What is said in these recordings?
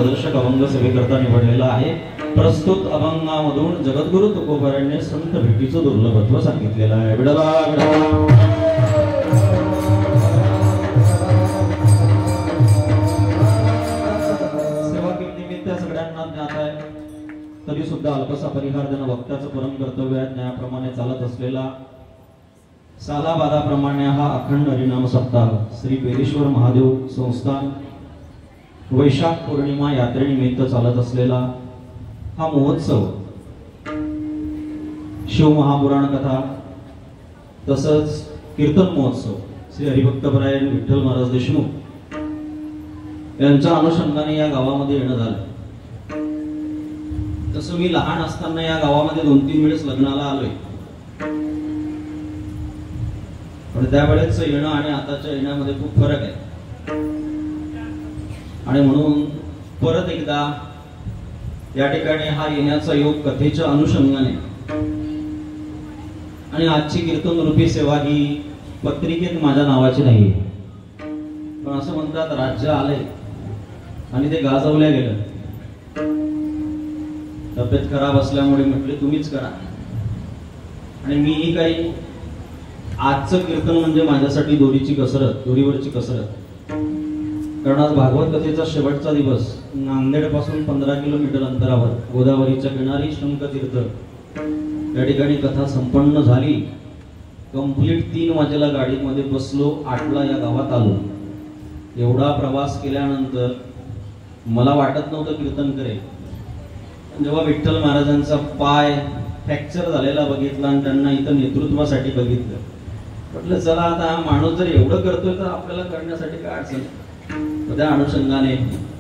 मार्गदर्शक अभंग सेवेकरता निवडलेला आहे। प्रस्तुत अभंगामधून जगद्गुरु तुकोबारायांनी संत भेटीचं दुर्लभत्व सांगितलेलं आहे। विडला सेवा निमित्त सगळ्यांना ज्ञात आहे, तरी सुद्धा अल्पसा परिहार देणं वक्त्याचं परम कर्तव्य आहे। न्यायाप्रमाणे चालत असलेला सालाबादाप्रमाणे हा अखंड हरिनाम सप्ताह श्री पेरेश्वर महादेव संस्थान वैशाख पौर्णिमा यात्रेनिमित्त चालत असलेला हा महोत्सव शिवमहापुराण कथा तसंच कीर्तन महोत्सव श्री हरिभक्तपरायण विठ्ठल महाराज देशमुख यांच्या अनुषंगाने या गावामध्ये येणं झालं। तसं मी लहान असताना या गावामध्ये 2-3 वेळेस लग्नाला आलोय, पण त्यावेळेस येणं आणि आताच्या येण्यामध्ये खूप फरक आहे आणि म्हणून परत एकदा या ठिकाणी हा येण्याचा योग कथेच्या अनुषंगाने आणि आजची कीर्तन रूपी सेवा ही पत्रिकेत माझ्या नावाची नाही, पण असं म्हणतात राज्य आले आणि ते गाजवल्या गेलं। तब्येत खराब असल्यामुळे म्हटले तुम्हीच करा आणि मीही काही आजचं कीर्तन म्हणजे माझ्यासाठी दोरीची कसरत, दोरीवरची कसरत। कारण आज भागवत कथेचा शेवटचा दिवस, नांदेड पासून 15 किलोमीटर अंतरावर गोदावरीच्या किनारी शंखतीर्थ या ठिकाणी कथा संपन्न झाली। कंप्लीट 3 वाजेला गाडीमध्ये बसलो, 8ला या गावात आलो। एवढा प्रवास केल्यानंतर मला वाटत नव्हतं कीर्तन करेल, पण जेव्हा विठ्ठल महाराजांचा पाय फ्रॅक्चर झालेला बघितला आणि त्यांना इथं नेतृत्वासाठी बघितलं, म्हटलं चला आता हा माणूस जर एवढं करतोय तर आपल्याला करण्यासाठी काय अडचण। त्या अनुषंगाने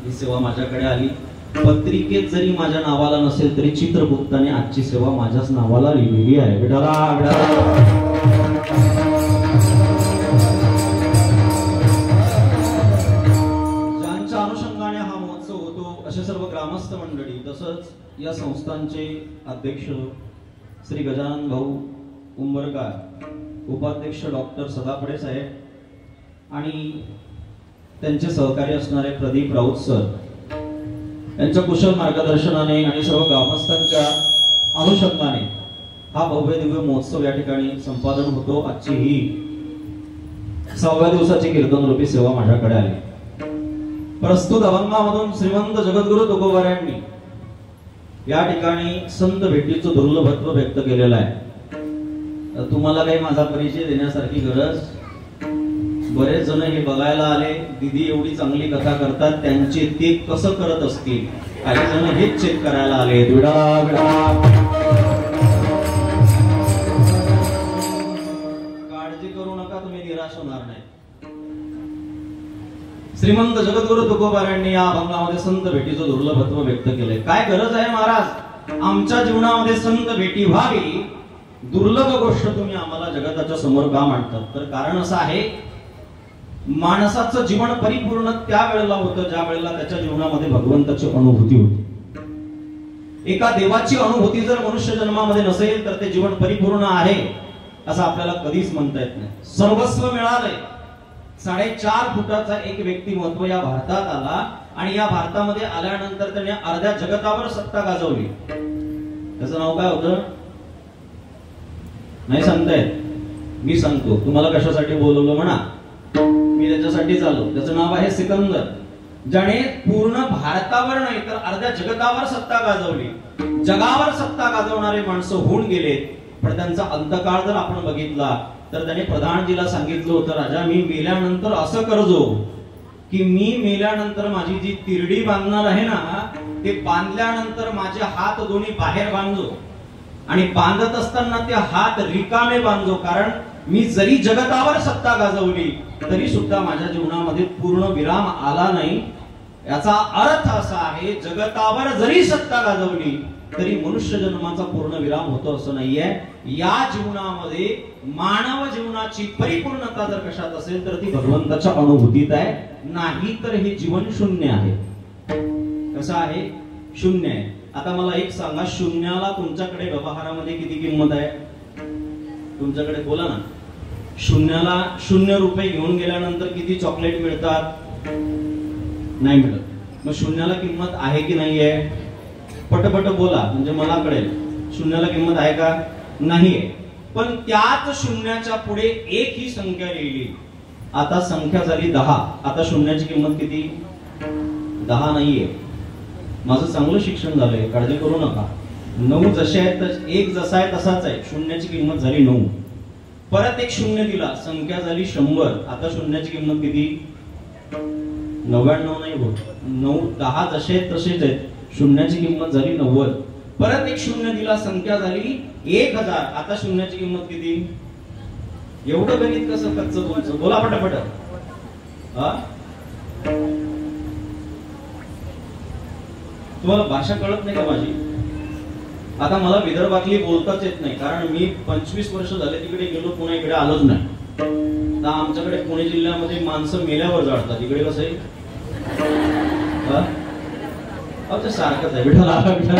ही सेवा माझ्याकडे आली। पत्रिकेत जरी माझ्या नावाला नसेल तरी चित्रगुप्ताने आजची सेवा माझ्याच नावाला लिहिलेली आहे। ज्यांच्या अनुषंगाने हा महोत्सव होतो असे सर्व ग्रामस्थ मंडळी, तसंच या संस्थांचे अध्यक्ष श्री गजानन भाऊ उंबरकार, उपाध्यक्ष डॉक्टर सदाफडे साहेब आणि त्यांचे सहकारी असणारे प्रदीप राऊत सर यांच्या कुशल मार्गदर्शनाने आणि सर्व ग्रामस्थांच्या अनुषंगाने हा भव्य दिव्य महोत्सव या ठिकाणी संपादन होतो। आजची ही 6व्या दिवसाची कीर्तन रूपी सेवा माझ्याकडे आली। प्रस्तुत अभंगामधून श्रीमंत जगद्गुरु तुकोबारायांनी या ठिकाणी संत भेटीचं दुर्लभत्व व्यक्त केलेलं आहे। तुम्हाला काही माझा परिचय देण्यासारखी गरज, बरेच जण हे बघायला आले, दीदी एवढी चांगली कथा करतात, त्यांचे ते कसं करत असतील, काही जण हेच चेक करायला आले। काळजी करू नका, तुम्ही निराश होणार नाही। श्रीमंत जगद्गुरु तुकोबारायांनी या अभंगामध्ये संत भेटीचं दुर्लभत्व व्यक्त केलंय। काय गरज आहे महाराज, आमच्या जीवनामध्ये संत भेटी व्हावी, दुर्लभ गोष्ट तुम्ही आम्हाला जगताच्या समोर का मांडतात? तर कारण असं आहे, माणसाचं जीवन परिपूर्ण त्या वेळेला होतं ज्या वेळेला त्याच्या जीवनामध्ये भगवंताची अनुभूती होती। एका देवाची अनुभूती जर मनुष्य जन्मामध्ये नसेल तर ते जीवन परिपूर्ण आहे असं आपल्याला कधीच म्हणता येत नाही। सर्वस्व मिळालंय, 4.5 फुटाचा एक व्यक्तिमत्व या भारतात आला आणि या भारतामध्ये आल्यानंतर त्याने अर्ध्या जगतावर सत्ता गाजवली। त्याचं नाव काय होतं नाही सांगता येत, मी सांगतो तुम्हाला कशासाठी बोलवलं म्हणा, मी त्याच्यासाठीच आलो। त्याचं नाव आहे सिकंदर, ज्याने पूर्ण भारतावर नाही तर अर्ध्या जगतावर सत्ता गाजवली। जगावर सत्ता गाजवणारे माणसं होऊन गेले, पण त्यांचा अंतकाळ जर आपण बघितला तर त्याने प्रधानजीला सांगितलं होतं, राजा मी मेल्यानंतर असं करजो की मी मेल्यानंतर माझी जी तिरडी बांधणार आहे ना, ते बांधल्यानंतर माझे हात दोन्ही बाहेर बांधजो आणि बांधत असताना ते हात रिकामे बांधजो, कारण मी जरी जगतावर सत्ता गाजवली तरी सुद्धा माझ्या जीवनामध्ये पूर्ण विराम आला नाही। याचा अर्थ असा आहे, जगतावर जरी सत्ता गाजवली तरी मनुष्य जन्माचा पूर्ण विराम होतो असं नाहीये। या जीवनामध्ये मानव जीवनाची परिपूर्णता जर कशात असेल तर ती भगवंताच्या अनुभूतीत आहे, नाही तर हे जीवन शून्य आहे। कसं आहे? शून्य आहे। आता मला एक सांगा, शून्याला तुमच्याकडे व्यवहारामध्ये किती किंमत आहे? तुमच्याकडे बोला ना, शून्याला 0 रुपये घेऊन गेल्यानंतर किती चॉकलेट मिळतात? नाही मिळत। मग शून्याला किंमत आहे की नाहीये? पटपट बोला म्हणजे मला कळेल. शून्याला किंमत आहे का? नाहीये. पण त्याच शून्याच्या पुढे एक ही संख्या लिहिली. आता संख्या झाली 10. आता शून्याची किंमत किती? 10 नाहीये. माझं चांगलं शिक्षण झालंय, काळजी करू नका. 9 जसे आहेत, एक जसा आहे तसाच आहे. शून्याची किंमत झाली 9. परत एक शून्य दिला, संख्या झाली 100. आता शून्याची किंमत किती? 99 नाही होत. 9 10 जसे आहेत तसेच आहेत. शून्याची किंमत झाली 90. परत एक शून्य दिला, संख्या झाली 1000. आता शून्याची किंमत किती? एवढं गणित कसं कच्चं तुमचं? बोला पटापट. तुम्हाला भाषा कळत नाही का माझी? आता मला विदर्भातली बोलताच येत नाही, कारण मी 25 वर्ष झाले तिकडे गेलो, पुन्हा इकडे आलोच नाही. आता आमच्याकडे पुणे जिल्ह्यामध्ये माणसं मेल्यावर जाळतात. इकडे कसं आहे? सारखंच आहे. विठ्ठल आला, विठ्ठल.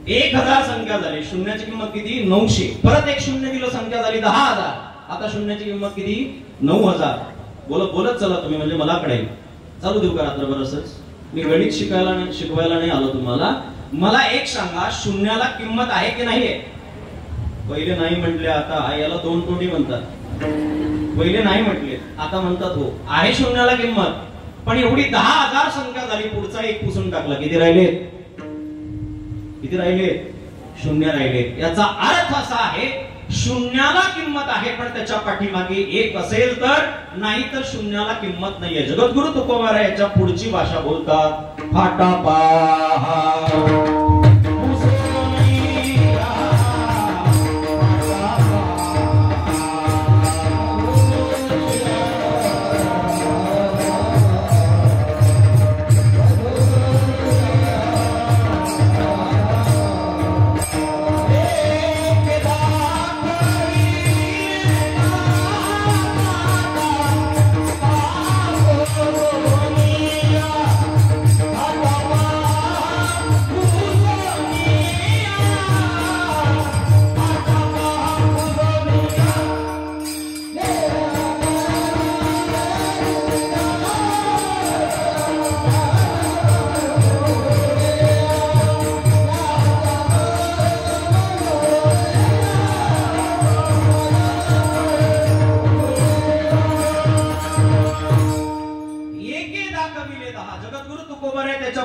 1000 संख्या झाली. शून्याची किंमत किती? 900. परत एक शून्य दिलं, संख्या झाली 10,000. आता शून्याची किंमत किती? 9000. बोलत चला तुम्ही, म्हणजे मला कळेल. चालू देऊ का रात्रभर असंच? मी गणित शिकवायला नाही आलो तुम्हाला. मला एक सांगा, शून्याला किंमत आहे की नाहीये? पहिले नाही म्हटले, आता याला 2 तोंडी म्हणतात. पहिले नाही म्हटले, आता म्हणतात हो. आहे शून्याला किंमत, पण एवढी 10,000 संख्या झाली, पुढचा एक पुसून टाकला. किती राहिले? किती राहिले? शून्य राहिले. याचा अर्थ असा आहे, शून्याला किंमत आहे, पण त्याच्या पाठीमागे एक असेल तर, नाही तर शून्याला किंमत नाहीये. जगद्गुरु तुकोबाराय याच्या पुढची भाषा बोलतात. फाटा पहा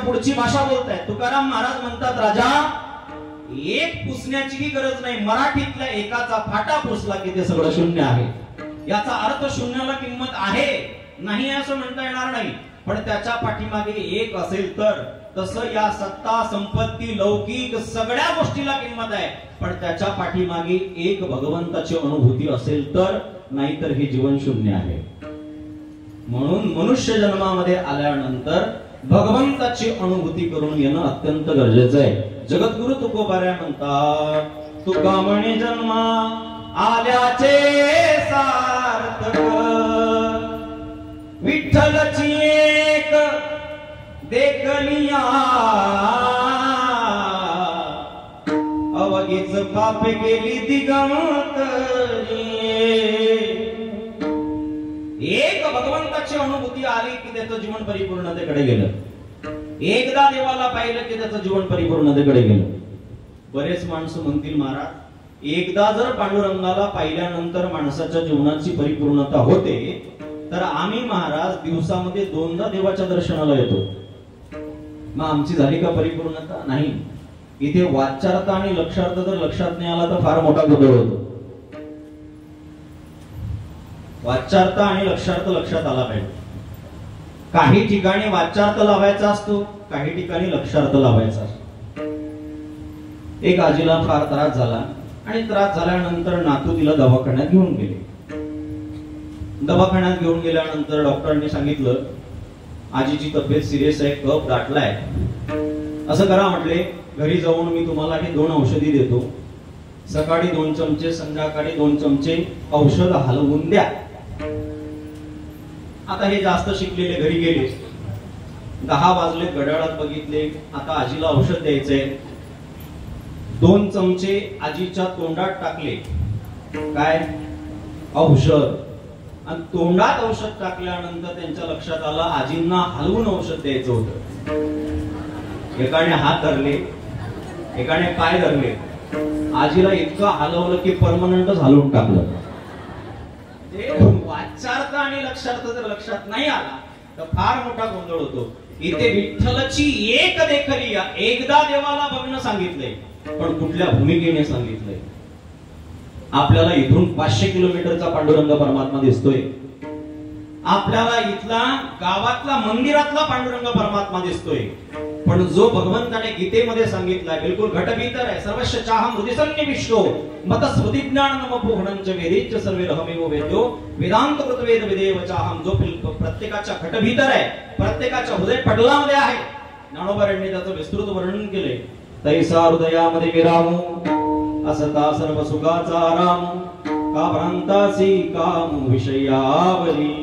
पुढची भाषा बोलताय. तुकाराम महाराज म्हणतात, राजा एक पुसण्याची गरज नाही. मराठीतल्या एकाचा फाटा पुसला की ते सगळं शून्य आहे. याचा अर्थ शून्याला किंमत आहे, नाही असं म्हणता येणार नाही. पण त्याच्या पाठीमागे एक असेल तर, तसं या सत्ता संपत्ती लौकिक सगळ्या गोष्टीला किंमत आहे. पण त्याच्या पाठीमागे एक भगवंताची अनुभूती असेल तर, नाहीतर हे जीवन शून्य आहे. म्हणून मनुष्य जन्मामध्ये आल्यानंतर भगवंताची अनुभूती करून घेणं अत्यंत गरजेचं आहे. जगद्गुरु तुकोबाराय म्हणतात, तुका म्हणे जन्मा आल्याचे सार्थक, विठ्ठलची एक देखलिया, अवघीच पाप केली दिगंतरी. एक भगवंताची अनुभूती आली की त्याचं जीवन परिपूर्णतेकडे गेलं. एकदा देवाला पाहिलं की त्याचं जीवन परिपूर्णतेकडे गेलं. बरेच माणसं म्हणतील, महाराज एकदा जर पांडुरंगाला पाहिल्यानंतर माणसाच्या जीवनाची परिपूर्णता होते, तर आम्ही महाराज दिवसामध्ये 2दा देवाच्या दर्शनाला येतो. मग आमची झाली का परिपूर्णता? नाही. इथे वाचार्थ आणि लक्षार्थ जर लक्षात नाही आला तर फार मोठा गोंधळ होतो. वाचार्थ आणि लक्षार्थ लक्षात आला पाहिजे. काही ठिकाणी वाचार्थ लावायचा असतो, काही ठिकाणी लक्षार्थ लावायचा असतो. एक आजीला फार त्रास झाला आणि त्रास झाल्यानंतर नातू तिला दवाखान्यात घेऊन गेले. दवाखान्यात घेऊन गेल्यानंतर डॉक्टरांनी सांगितलं, आजीची तब्येत सिरियस आहे, कफ दाटलाय. असं करा म्हटले, घरी जाऊन मी तुम्हाला हे 2 औषधी देतो. सकाळी 2 चमचे, संध्याकाळी 2 चमचे औषध हलवून द्या. आता हे जास्त शिकलेले घरी गेले. 10 वाजले, घड्याळात बघितले. आता आजीला औषध द्यायचंय. 2 चमचे आजीच्या तोंडात टाकले. काय? औषध, आणि तोंडात औषध टाकल्यानंतर त्यांच्या लक्षात आलं आजींना हलवून औषध द्यायचं होतं. एकाने हात धरले, एकाने पाय धरले. आजीला इतकं हलवलं की परमनंटच हलवून टाकलं. ते वाचार्थ आणि लक्षार्थ जर लक्षात नाही आला तर फार मोठा गोंधळ होतो. इथे विठ्ठलची एक देखली, एकदा देवाला बघणं सांगितलंय, पण कुठल्या भूमिकेने सांगितलंय. आपल्याला इथून 500 किलोमीटरचा पांडुरंग परमात्मा दिसतोय. आपल्याला इथला गावातला मंदिरातला पांडुरंग परमात्मा दिसतोय. पण जो भगवंताने गीतेमध्ये सांगितलाय बिलकुल घटभीतर आहे. सर्वस्य चाहम हृदि सन्निविष्टो मत स्मृती ज्ञान नमोहणंच वेदेच सर्वे रहमेव वेद्यो वेदांत कृत वेद विदेव चाहम. जो प्रत्येकाच्या घटभीतर आहे, प्रत्येकाच्या हृदय पटलामध्ये आहे. ज्ञानोबारांनी त्याचं विस्तृत वर्णन केले. तैसा हृदयामध्ये विरामो असता सर्व सुखाचा आराम का भ्रांतासी काम विषयावरी.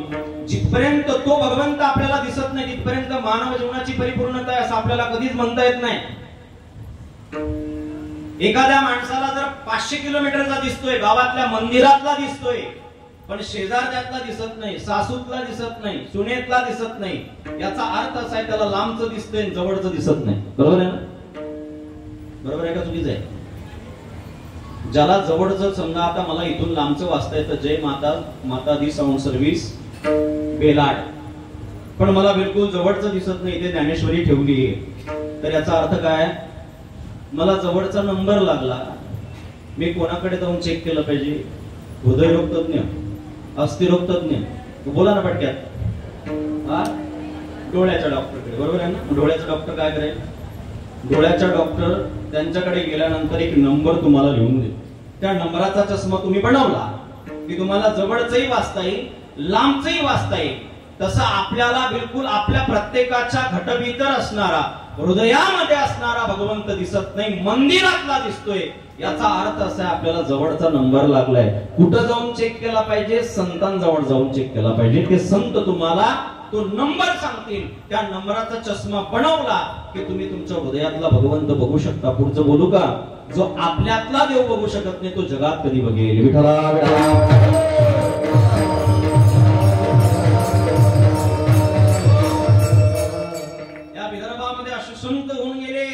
जिथपर्यंत तो भगवंत आपल्याला दिसत नाही तिथपर्यंत मानव जीवनाची परिपूर्णता आहे असं आपल्याला कधीच म्हणता येत नाही. एखाद्या माणसाला जर 500 किलोमीटरचा दिसतोय, गावातल्या मंदिरातला दिसतोय, पण शेजारच्यातला दिसत नाही, सासूतला दिसत नाही, सुनेतला दिसत नाही, याचा अर्थ असा आहे त्याला लांबचं दिसतंय, जवळचं दिसत नाही. बरोबर आहे ना? बरोबर आहे का चुकीचं आहे? ज्याला जवळचं, समजा आता मला इथून लांबचं वाचता येतं जय माता माता दी साऊंड सर्व्हिस बेलाड, पण मला बिलकुल जवळचं दिसत नाही, इथे ज्ञानेश्वरी ठेवली आहे, तर याचा अर्थ काय? मला जवळचा नंबर लागला, मी कोणाकडे जाऊन चेक केलं पाहिजे? हृदयरोग तज्ञ, अस्थिरोग तज्ञ, बोला ना पटक्यात. डोळ्याच्या डॉक्टरकडे. बरोबर आहे ना? डोळ्याचा डॉक्टर काय करेल? डोळ्याचा डॉक्टर त्यांच्याकडे गेल्यानंतर एक नंबर तुम्हाला लिहून देईल. त्या नंबराचा चष्मा तुम्ही बनवला की तुम्हाला जवळचंही वाचता येईल, लांबचंही वाचता येईल. तसं आपल्याला बिलकुल आपल्या प्रत्येकाच्या घटभीतर असणारा, हृदयामध्ये असणारा भगवंत दिसत नाही, मंदिरातला दिसतोय. याचा अर्थ असा आहे आपल्याला जवळचा नंबर लागलाय. कुठं जाऊन चेक केला पाहिजे? संतांजवळ जाऊन चेक केला पाहिजे. ते संत तुम्हाला तो नंबर सांगतील. त्या नंबराचा चष्मा बनवला की तुम्ही तुमच्या हृदयातला भगवंत बघू शकता. पुढचं बोलू का? जो आपल्यातला देव बघू शकत नाही तो जगात कधी बघेल? विठ्ठला या विदर्भामध्ये असे संत होऊन गेले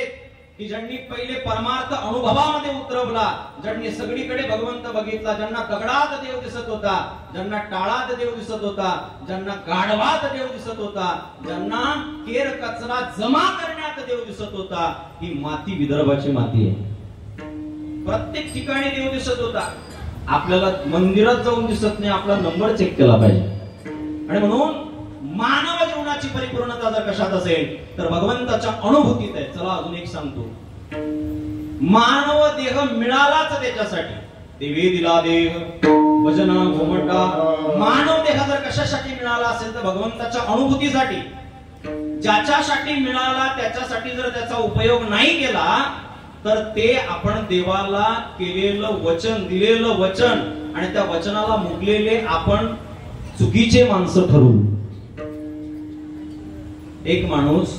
की ज्यांनी पहिले परमार्थ अनुभवामध्ये उतरवला, ज्यांनी सगळीकडे भगवंत बघितला, ज्यांना दगडात देव दिसत होता, ज्यांना टाळात देव दिसत होता, ज्यांना गाढवात देव दिसत होता, ज्यांना केर कचरा जमा करण्यात देव दिसत होता. ही माती विदर्भाची माती आहे. प्रत्येक ठिकाणी देव दिसत होता. आपल्याला मंदिरात जाऊन दिसत नाही, आपला नंबर चेक केला पाहिजे. आणि म्हणून मानव जीवनाची परिपूर्णता जर कशात असेल तर भगवंताच्या अनुभूतीत आहे. चला अजून एक सांगतो. मानव देह मिळालाच त्याच्यासाठी. देवी दिला देह भजन घोमटा. मानव देह जर कशासाठी मिळाला असेल तर भगवंताच्या अनुभूतीसाठी. ज्याच्यासाठी मिळाला त्याच्यासाठी जर त्याचा उपयोग नाही केला तर ते आपण देवाला केलेलं वचन, दिलेलं वचन आणि त्या वचनाला मुकलेले आपण चुकीचे माणसं ठरवू. एक माणूस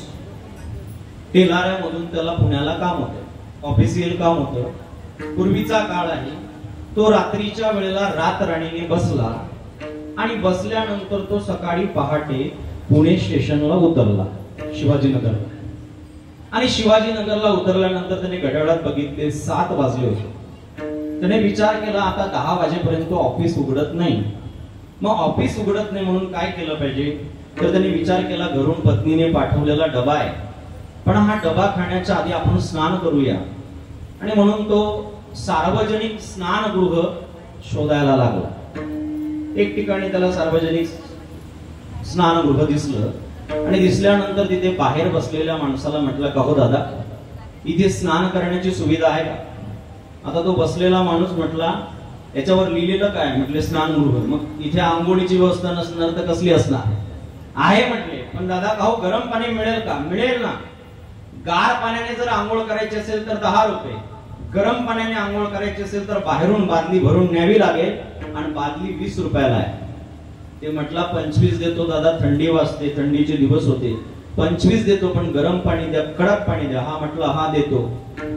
तेलाऱ्यामधून त्याला पुण्याला काम होतं, ऑफिशियल काम होतं. पूर्वीचा काळ आहे. तो रात्रीच्या वेळेला रातराणीने बसला आणि बसल्यानंतर तो सकाळी पहाटे पुणे स्टेशनला उतरला, शिवाजीनगरला. आणि शिवाजीनगरला उतरल्यानंतर त्याने घड्याळात बघितले 7 वाजले होते. त्याने विचार केला आता 10 वाजेपर्यंत ऑफिस उघडत नाही. मग ऑफिस उघडत नाही म्हणून काय केलं पाहिजे? तर त्यांनी विचार केला घरून पत्नीने पाठवलेला डबा आहे, पण हा डबा खाण्याच्या आधी आपण स्नान करूया. आणि म्हणून तो सार्वजनिक स्नानगृह शोधायला लागला. एक ठिकाणी त्याला सार्वजनिक स्नानगृह दिसलं आणि दिसल्यानंतर तिथे बाहेर बसलेल्या माणसाला म्हटलं का हो दादा, इथे स्नान करण्याची सुविधा आहे का? आता तो बसलेला माणूस म्हटला याच्यावर लिहिलेलं काय? म्हटले स्नानगृह. मग इथे आंघोळीची व्यवस्था नसणार तर कसली असणार? आहे म्हटले. पण दादा काहो गरम पाणी मिळेल का? मिळेल ना. गार पाण्याने जर आंघोळ करायची असेल तर 10 रुपये, गरम पाण्याने आंघोळ करायची असेल तर बाहेरून बादली भरून न्यावी लागेल आणि बादली 20 रुपयाला आहे. ते म्हटला 25 देतो दादा, थंडी वाजते, थंडीचे दिवस होते, 25 देतो, पण गरम पाणी द्या, कडक पाणी द्या. हा म्हटला हा देतो.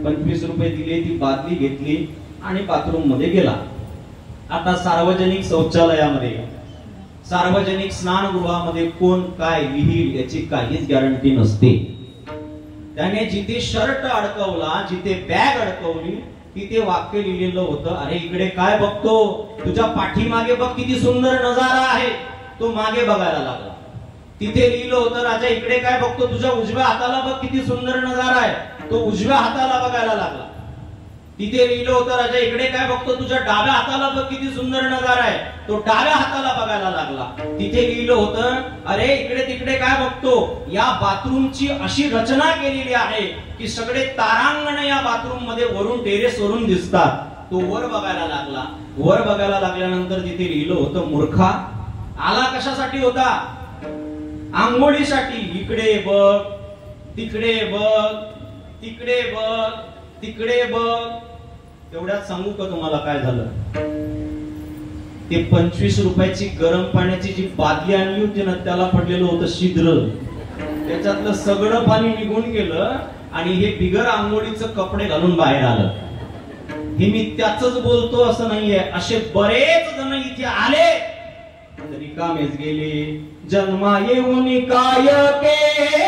25 रुपये दिले, ती बादली घेतली आणि बाथरूम मध्ये गेला. आता सार्वजनिक शौचालयामध्ये, सार्वजनिक स्नानगृहामध्ये कोण काय लिहिल याची काहीच गॅरंटी नसते. त्याने जिथे शर्ट अडकवला, जिथे बॅग अडकवली, तिथे वाक्य लिहिलेलं होतं, अरे इकडे काय बघतो, तुझ्या पाठीमागे बघ किती सुंदर नजारा आहे. तो मागे बघायला लागला. तिथे लिहिलं होतं, राजा इकडे काय बघतो, तुझ्या उजव्या हाताला बघ किती सुंदर नजारा आहे. तो उजव्या हाताला बघायला लागला. तिथे लिहिलं होतं, राजा इकडे काय बघतो, तुझ्या डाव्या हाताला बघ किती सुंदर नजारा आहे. तो डाव्या हाताला बघायला लागला. तिथे लिहिलं होतं, अरे इकडे तिकडे काय बघतो, या बाथरूमची अशी रचना केलेली आहे की सगळे तारांगण या बाथरूम मध्ये वरून टेरेस वरून दिसतात. तो वर बघायला लागला. वर बघायला लागल्यानंतर तिथे लिहिलं होतं, मूर्खा आला कशासाठी होता, आंघोळीसाठी. इकडे बघ, तिकडे बघ, तिकडे बघ, तिकडे बघ. तेवढ्यात सांगू का तुम्हाला काय झालं, ते 25 रुपयाची गरम पाण्याची जी बादली आणली होती ना, त्याला पडलेलं होतं छिद्र. त्याच्यातलं सगळं पाणी निघून गेलं आणि हे बिगर आंघोळीचं कपडे घालून बाहेर आलं. हे मी त्याच बोलतो असं नाहीये, असे बरेच जण इथे आले रिकामेच गेले. जन्मा येऊन काय केले,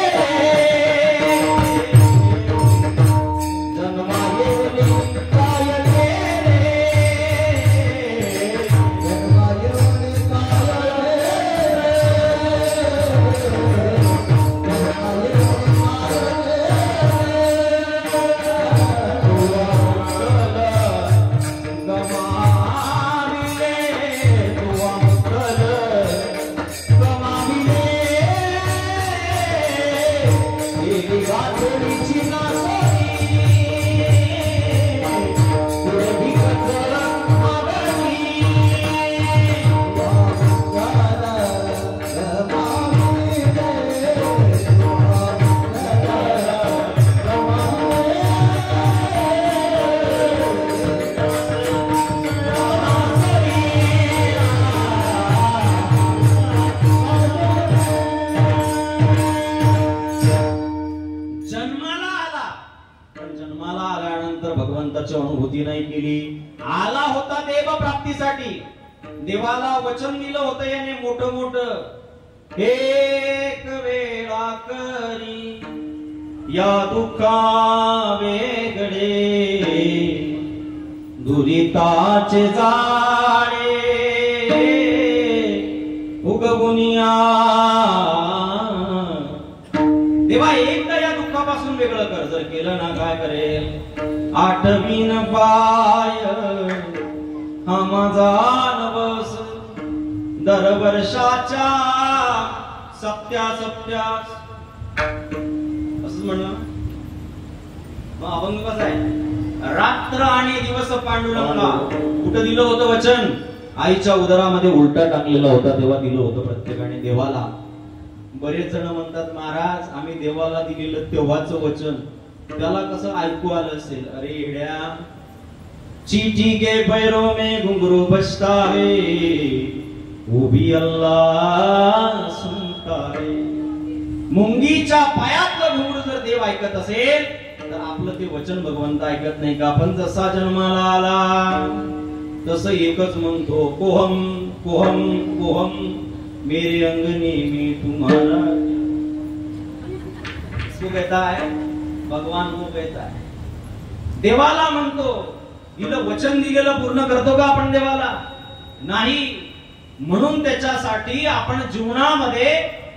अनुभूती नाही केली. आला होता देव प्राप्तीसाठी, देवाला वचन दिलं होतं याने मोठं मोठं, एक वेळा करी या दुःखा वेगळे, दुरिताचे जाळे उगवुनिया. देवा एकदा या दुःखापासून वेगळं कर. जर केलं ना काय करेल, आठवीन पाय हा माझा नवस, दरवर्षाच्या सप्त्या सप्त्यास. असं म्हणलं मग अभंग कसा आहे, रात्र आणि दिवस पांडुरंगा. कुठं दिलं होतं वचन, आईच्या उदरामध्ये उलटा टाकलेला होता तेव्हा दिलं होतं प्रत्येकाने देवाला. बरेच जण म्हणतात, महाराज आम्ही देवाला दिलेलं तेव्हाच वचन त्याला कसं ऐकू आलं असेल. अरे येड्या, चीटी के पैरों में घुंघरू बजता है, वो भी अल्लाह सुनता है. मुंगीच्या पायातलं घुंगरू जर देव ऐकत असेल तर आपलं ते वचन भगवंत ऐकत नाही का. आपण जसा जन्माला आला तसं एकच म्हणतो, कोहम कोहम कोहम मेरे अंगनी में तुम्हारा. इसको कहता है भगवान, को कहता है. देवाला म्हणतो, दिलं वचन दिलेलं पूर्ण करतो का आपण देवाला? नाही. म्हणून त्याच्यासाठी आपण जीवनामध्ये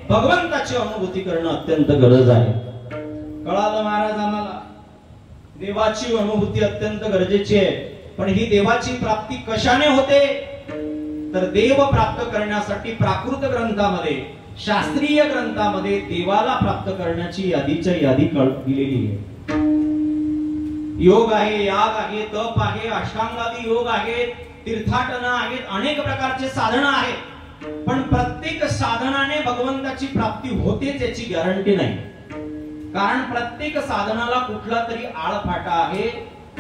भगवंताची अनुभूती करणं अत्यंत गरज आहे. कळालं महाराज आम्हाला, देवाची अनुभूती अत्यंत गरजेची आहे. पण ही देवाची प्राप्ती कशाने होते तर देव प्राप्त करण्यासाठी प्राकृत ग्रंथामध्ये, शास्त्रीय ग्रंथामध्ये देवाला प्राप्त करण्याची यादीच्या यादी दिलेली आहे. योग आहे, याग आहे, तप आहे, अष्टांगादी योग आहे, तीर्थाटन आहेत, अनेक प्रकारचे साधना आहेत. पण प्रत्येक साधनाने भगवंताची प्राप्ती होतेच याची गॅरंटी नाही. कारण प्रत्येक साधनाला कुठला तरी आळफाटा आहे.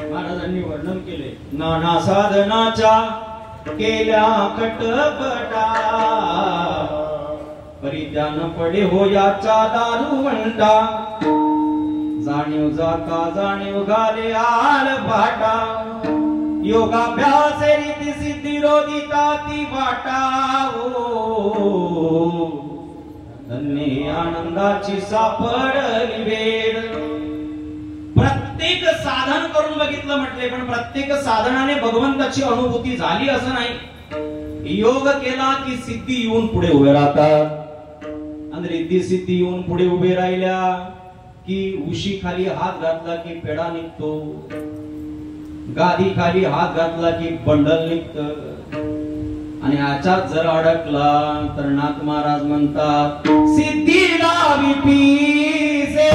महाराजांनी वर्णन केले, नाना साधनाच्या केल्या कटपटा, परित्यान पडे हो याचा दारू म्हणता, जाणीव जाता जाणीव घाले आल भाटा. योगाभ्यासे रीती सिद्धी रोदिता ती वाटावो धन्य आनंदाची सापडली वेळ. प्रत्येक साधन करून बघितलं म्हटले पण प्रत्येक साधनाने भगवंताची अनुभूती झाली असं नाही. योग केला की सिद्धी येऊन पुढे उभे राहतात आणि रिद्धी सिद्धी येऊन पुढे उभे राहिल्या की उशी खाली हात घातला की पेढा निघतो, गादी खाली हात घातला की बंडल निघत. आणि ह्याच्यात जर अडकला तर नाथ महाराज म्हणतात सिद्धीला विपीसे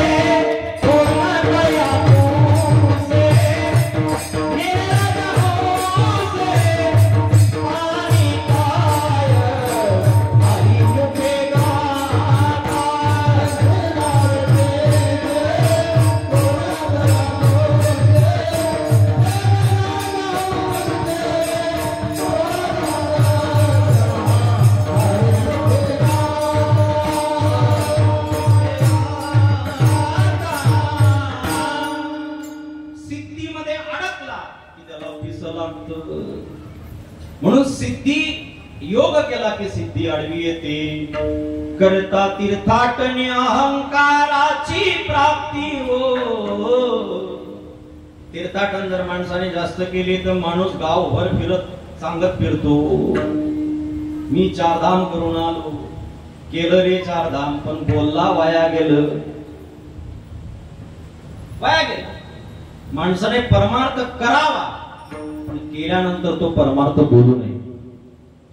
म्हणून सिद्धी योग केला की सिद्धी आडवी येते. करता तीर्थाटने अहंकाराची प्राप्ती हो. तीर्थाटन जर माणसाने जास्त केली तर माणूस गावभर फिरत सांगत फिरतो मी चारधाम करून आलो, केलं रे चारधाम पण बोलला वाया गेलं. माणसाने परमार्थ करावा पण केल्यानंतर तो परमार्थ बोलू नये.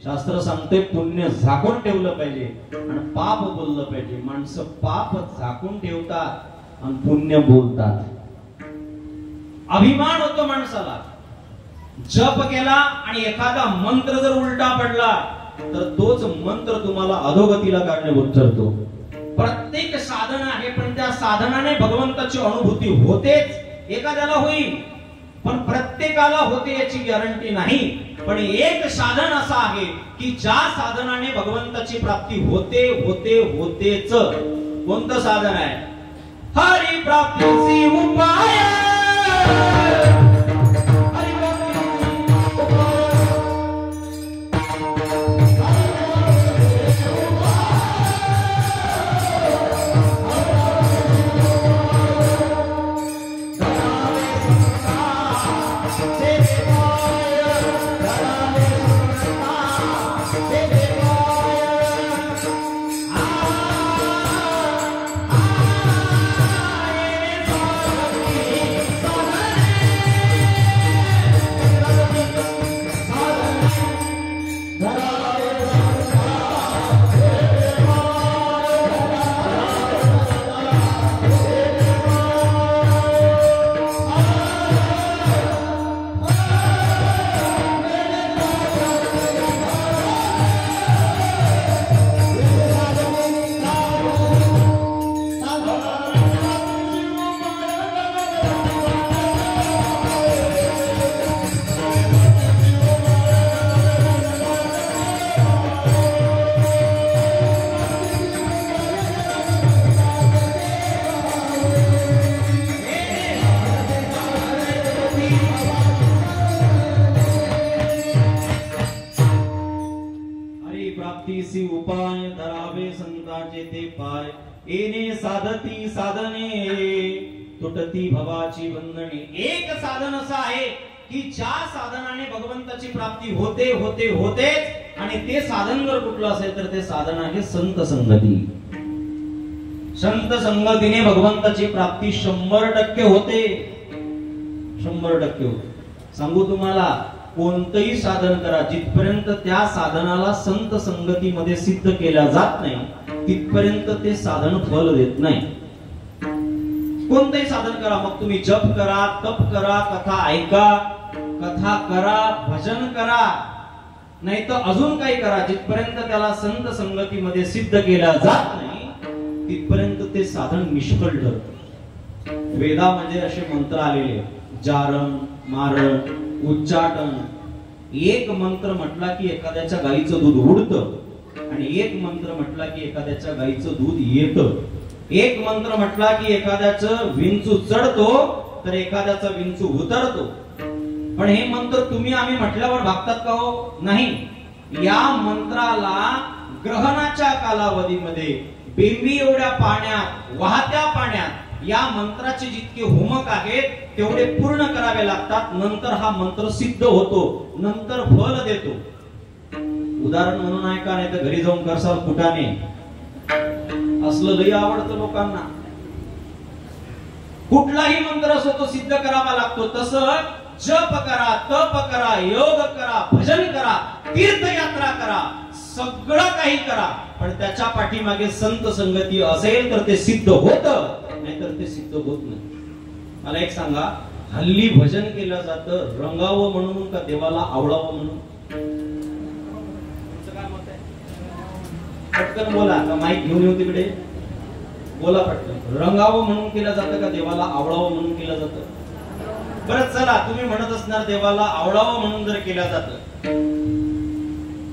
शास्त्र सांगते पुण्य झाकून ठेवलं पाहिजे आणि पाप बोललं पाहिजे. माणसं पाप झाकून ठेवतात आणि पुण्य बोलतात. अभिमान होतो माणसाला. जप केला आणि एखादा मंत्र जर उलटा पडला तर तोच मंत्र तुम्हाला अधोगतीला काढण्यावर ठरतो. प्रत्येक साधन आहे पण त्या साधनाने भगवंताची अनुभूती होतेच. एखाद्याला होईल पण प्रत्येकाला होते याची गॅरंटी नाही. पण एक साधन असं आहे की ज्या साधनाने भगवंताची प्राप्ती होते होते होतेच. कोणतं साधन आहे? हरी प्राप्तीची उपाय. उपाय धरावे संतांचे ते पाय. येणे साधती साधने तुटती भवाची बंधने. एक साधन असं आहे की ज्या साधनाने भगवंताची प्राप्ती होते होते होतेच. आणि ते साधन जर कुठलं असेल तर ते साधन आहे संत संगती. संत संगतीने भगवंताची प्राप्ती 100% होते. 100% होते. सांगू तुम्हाला कोणतंही साधन करा जिथपर्यंत त्या साधनाला संत संगतीमध्ये सिद्ध केल्या जात नाही तिथपर्यंत ते साधन फल देत नाही. कोणतंही साधन करा, मग तुम्ही जप करा, तप करा, कथा ऐका, कथा करा, भजन करा, नाही तर अजून काही करा, जिथपर्यंत त्याला संत संगतीमध्ये सिद्ध केल्या जात नाही तिथपर्यंत ते साधन निष्फळ ठरतं. वेदामध्ये असे मंत्र आलेले जारण, मारण, उच्चाटन. एक मंत्र म्हटला की एखाद्याच्या गाईचं दूध उडतं आणि एक मंत्र म्हटला की एखाद्याच्या गाईचं दूध येतं. एक मंत्र म्हटला की एखाद्याचं विंचू चढतो तर एखाद्याचा विंचू उतरतो. पण हे मंत्र तुम्ही आम्ही म्हटल्यावर भागतात का हो? नाही. या मंत्राला ग्रहणाच्या कालावधीमध्ये बेंबी एवढ्या पाण्यात, वाहत्या पाण्यात या मंत्राचे जितके होमक आहेत तेवढे पूर्ण करावे लागतात. नंतर हा मंत्र सिद्ध होतो, नंतर फल देतो. उदाहरण म्हणून ऐका, नाही तर घरी जाऊन करसाल कुटाने. असलं लई आवडतं लोकांना. कुठलाही मंत्र असो तो सिद्ध करावा लागतो. तसं जप करा, तप करा, योग करा, भजन करा, तीर्थयात्रा करा, सगळं काही करा, पण त्याच्या पाठीमागे संत संगती असेल तर ते सिद्ध होतं, नाहीतर ते सिद्ध होत नाही. मला एक सांगा, हल्ली भजन केलं जातं रंगावं म्हणून का देवाला आवडावं म्हणून? तुमचं काय मत आहे? पटकन बोला, का माईक घेऊन येऊ तिकडे? बोला पटकन. रंगावं म्हणून केलं जातं का देवाला आवडावं म्हणून केलं जातं? बरं चला, तुम्ही म्हणत असणार देवाला आवडावं म्हणून जर केलं जातं,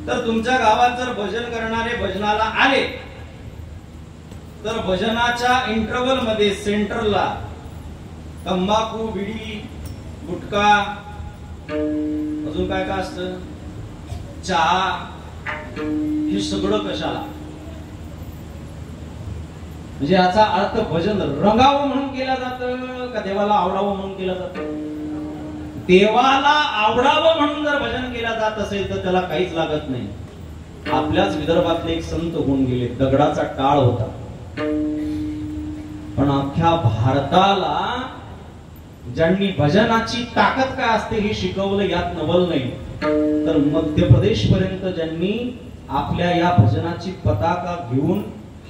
तर तुमच्या गावात जर भजन करणारे भजनाला आले तर भजनाच्या इंटरव्हल मध्ये सेंटरला तंबाखू, बिडी, गुटखा, अजून काय काय असतं, चहा, हे सगळं कशाला? म्हणजे याचा अर्थ भजन रंगावं म्हणून केलं जातं का देवाला आवडावं म्हणून केलं जातं? देवाला आवडावं म्हणून जर भजन केलं जात असेल तर त्याला काहीच लागत नाही. आपल्याच विदर्भातले एक संत होऊन गेले, दगडाचा टाळ होता, पण अख्ख्या भारताला ज्यांनी भजनाची ताकद काय असते हे शिकवलं, यात नवल नाही. तर मध्य प्रदेश पर्यंत ज्यांनी आपल्या या भजनाची पताका घेऊन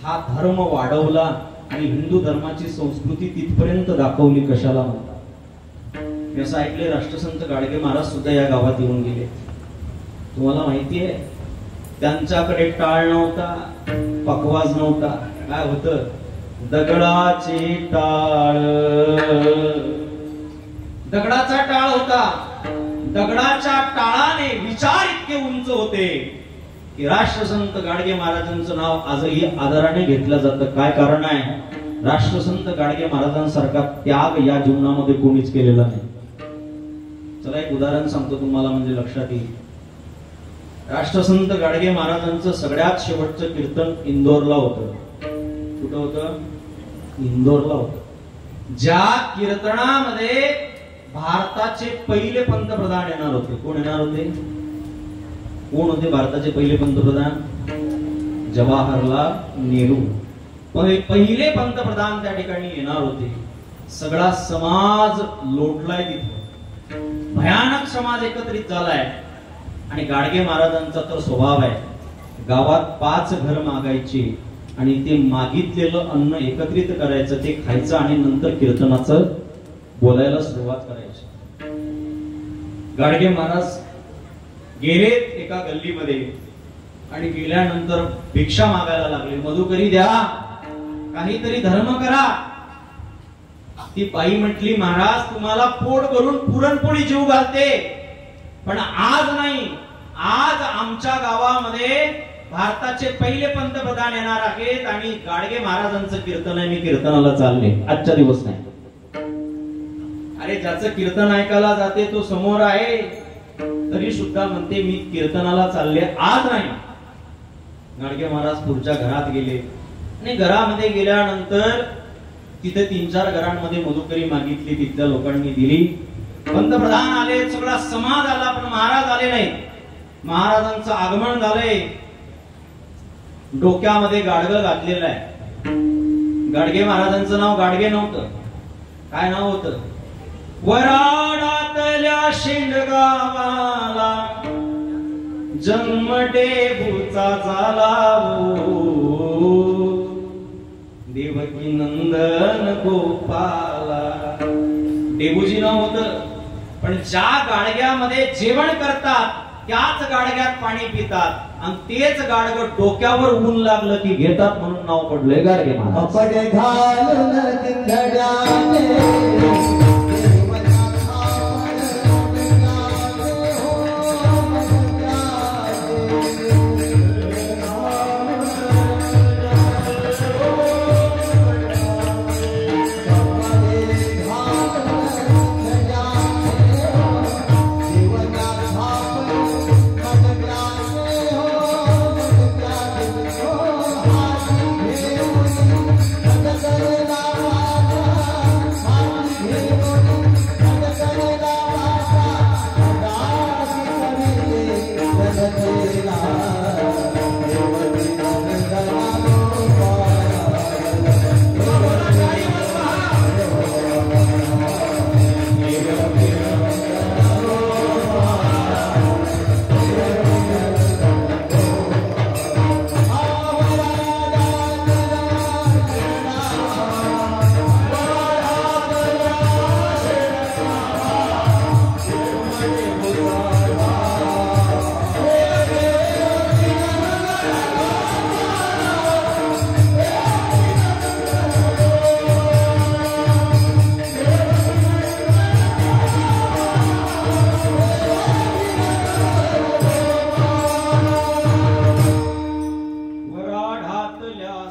हा धर्म वाढवला आणि हिंदू धर्माची संस्कृती तिथपर्यंत दाखवली, कशाला म्हणतात? मी असं ऐकले, राष्ट्रसंत गाडगे महाराज सुद्धा या गावात येऊन गेले. तुम्हाला माहितीये, त्यांच्याकडे टाळ नव्हता, पखवाज नव्हता. काय होतं? दगडाचे टाळ. दगडाचा टाळ होता. दगडाच्या टाळाने विचार इतके उंच होते की राष्ट्रसंत गाडगे महाराजांचं नाव आजही आदराने घेतलं जातं. काय कारण आहे? राष्ट्रसंत गाडगे महाराजांसारखा त्याग या जीवनामध्ये कोणीच केलेला नाही. चला एक उदाहरण सांगतो तुम्हाला, म्हणजे लक्षात येईल. राष्ट्रसंत गाडगे महाराजांचं सगळ्यात शेवटचं कीर्तन इंदोरला होतं. कुठं होतं? इंदोरला होतं. ज्या कीर्तनामध्ये भारताचे पहिले पंतप्रधान येणार होते. कोण येणार होते? कोण होते भारताचे पहिले पंतप्रधान? जवाहरलाल नेहरू. पहिले पंतप्रधान त्या ठिकाणी येणार होते. सगळा समाज लोटलाय तिथे, भयानक समाज एकत्रित झालाय. आणि गाडगे महाराजांचा तर स्वभाव आहे, गावात 5 घर मागायचे आणि ते मागितलेलं अन्न एकत्रित करायचं, ते खायचं आणि नंतर कीर्तनाचं बोलायला सुरुवात करायची. गाडगे महाराज गेले एका गल्लीमध्ये आणि गेल्यानंतर भिक्षा मागायला लागले. मधुकरी द्या, काहीतरी धर्म करा. ती बाई म्हटली, महाराज तुम्हाला पोट भरून पुरणपोळी जीव घालते, पण आज नाही. आज आमच्या गावामध्ये भारताचे पहिले पंतप्रधान येणार आहेत आणि गाडगे महाराजांचं कीर्तन आहे, मी कीर्तनाला चालले. आजचा दिवस नाही. अरे ज्याचं कीर्तन ऐकायला जाते तो समोर आहे, तरी सुद्धा म्हणते मी कीर्तनाला चालले, आज नाही. गाडगे महाराज पुढच्या घरात गेले आणि घरामध्ये गेल्यानंतर तिथे 3-4 घरांमध्ये मधुकरी मागितली, तिथल्या लोकांनी दिली. पंतप्रधान आले, सगळा समाज आला, पण महाराज आले नाही. महाराजांचं आगमन झालंय. डोक्यामध्ये गाडगं घातलेलं आहे. गाडगे महाराजांचं नाव गाडगे नव्हतं. काय नाव होतं? वराडातल्या शेंडगावाला जन्म डेबूचा झाला, देवकी नंदन गोपाला. डेबूजी नाव होतं, पण ज्या गाडग्यामध्ये जेवण करतात त्याच गाडग्यात पाणी पितात आणि तेच गाडगं डोक्यावर ऊन लागलं की घेतात, म्हणून नाव पडलंय गाडगे महाराज.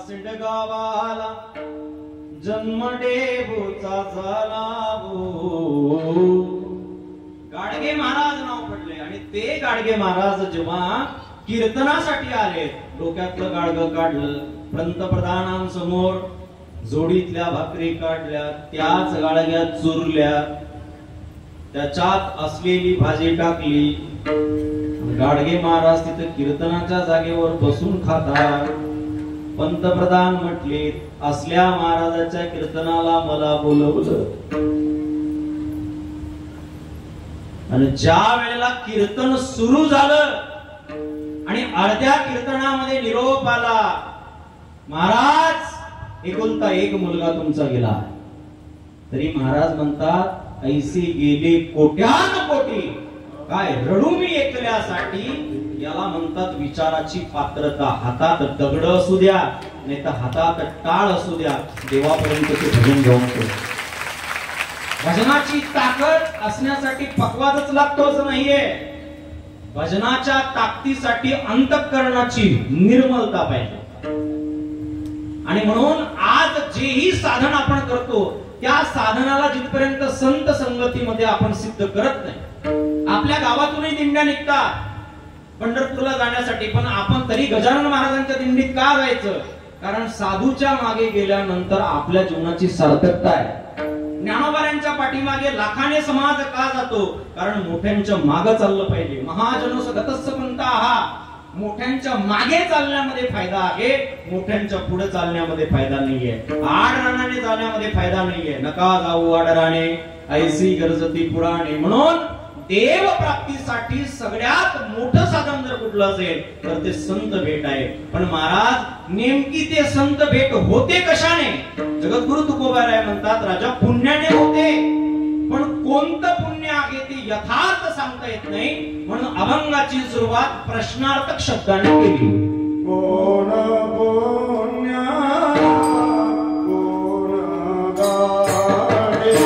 सिंड गावाला जन्म डेबूचा झाला गाडगे महाराज नाव पडले. आणि ते गाडगे महाराज जेव्हा कीर्तनासाठी आले, डोक्यातलं गाडगं काढलं, पंतप्रधानांसमोर जोडीतल्या भाकरी काढल्या, त्याच गाडग्यात चुरल्या, त्याच्यात असलेली भाजी टाकली. गाडगे महाराज तिथे कीर्तनाच्या जागेवर बसून खातात. पंतप्रधान म्हटले, असल्या महाराजाच्या कीर्तनाला मला बोलवलं. आणि ज्या वेळेला कीर्तन सुरू झालं आणि अर्ध्या कीर्तनामध्ये निरोप आला, महाराज एकुलता एक मुलगा तुमचा गेला. तरी महाराज म्हणतात, ऐसे गेले कोट्यान कोटी, काय रडू मी एकल्यासाठी. याला म्हणतात विचाराची पात्रता. हातात दगड असू द्या, नाही तर हातात टाळ असू द्या, देवापर्यंत ते भजन घेऊन ठेव. भजनाची ताकद असण्यासाठी पक्वादच लागतो असं नाहीये. भजनाच्या ताकदीसाठी अंतःकरणाची निर्मलता पाहिजे. आणि म्हणून आज जेही साधन आपण करतो, त्या साधनाला जिथपर्यंत संत संगतीमध्ये आपण सिद्ध करत नाही. आपल्या गावातूनही दिंड्या निघतात पंढरपूरला जाण्यासाठी, पण आपण तरी गजानन महाराजांच्या दिंडीत का जायचं? कारण साधूच्या मागे गेल्यानंतर आपल्या जीवनाची सार्थकता आहे. ज्ञानोबाऱ्यांच्या पाठीमागे लाखाने समाज का जातो? कारण मोठ्यांच्या मागे चाललं पाहिजे. महाजनोस गतस्स पंथाः, मोठ्यांच्या मागे चालण्यामध्ये फायदा आहे, मोठ्यांच्या पुढे चालण्यामध्ये फायदा नाहीये. आडरानाने जाण्यामध्ये फायदा नाहीये. नका जाऊ आडराने, ऐसी गरजती पुराणे. म्हणून देव प्राप्तीसाठी सगळ्यात मोठं साधन जर कुठलं असेल तर ते संत भेट आहे. पण महाराज नेमकी ते संत भेट होते कशाने? जगद्गुरु तुकोबाराय म्हणतात, राजा पुण्याने होते. पण कोणतं पुण्य आहे ते यथार्थ सांगता येत नाही. म्हणून अभंगाची सुरुवात प्रश्नार्थक शब्दाने केली. कोण पुण्य कोण गाडे,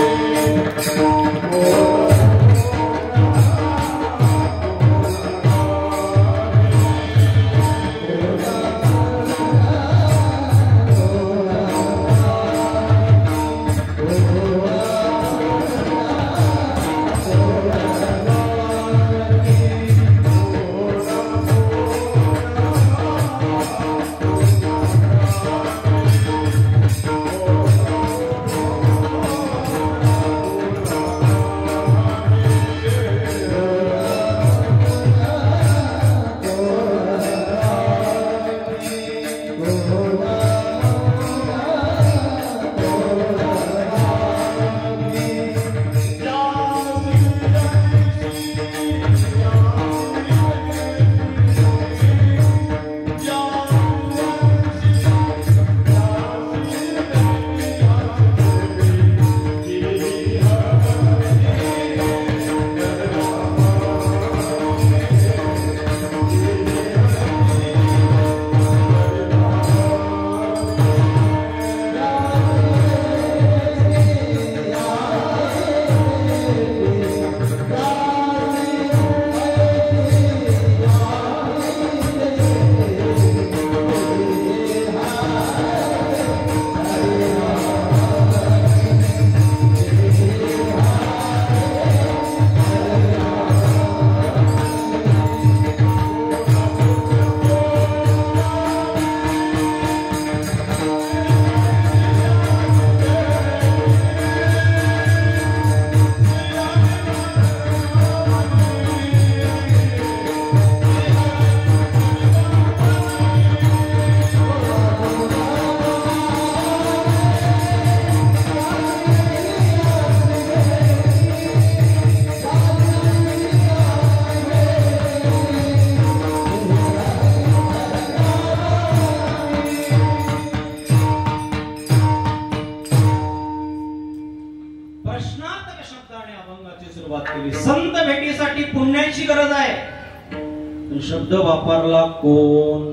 संत भेटीसाठी पुण्याची गरज आहे. शब्द वापरला कोण.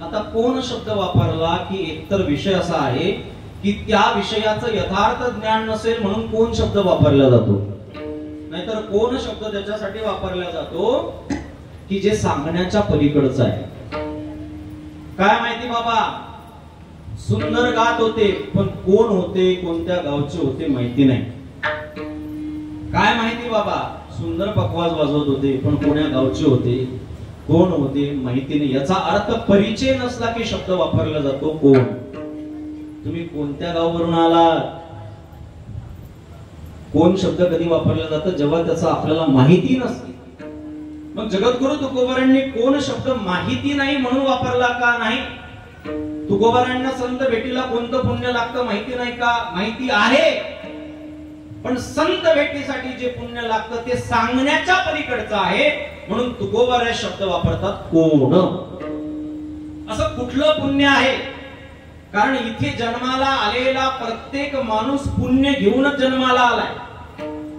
आता कोण शब्द वापरला की एकतर विषय असा आहे की त्या विषयाचं यथार्थ ज्ञान नसेल म्हणून कोण शब्द वापरला जातो. नाहीतर कोण शब्द त्याच्यासाठी वापरला जातो की जे सांगण्याच्या पलीकडचं आहे. काय माहिती बाबा, सुंदर गात होते पण कोण होते, कोणत्या गावचे होते माहिती नाही. काय माहिती बाबा, सुंदर पखवाज वाजवत होते पण कोण्या गावचे होते, कोण होते माहिती नाही. याचा अर्थ परिचय नसला की शब्द वापरला जातो कोण. तुम्ही कोणत्या गावावरून आलात, कोण शब्द कधी वापरला जातो जेव्हा त्याचा आपल्याला माहिती नसते. मग जगद्गुरु तुकोबारांनी कोण शब्द माहिती नाही म्हणून वापरला का नाही? तुकोबारांना संत भेटीला कोणतं पुण्य लागतं माहिती नाही का? माहिती आहे, पण संत भेटीसाठी जे पुण्य लागतं ते सांगण्याच्या पलीकडचं आहे म्हणून तुकोबार हे शब्द वापरतात कोण. असं कुठलं पुण्य आहे? कारण इथे जन्माला आलेला प्रत्येक माणूस पुण्य घेऊनच जन्माला आलाय.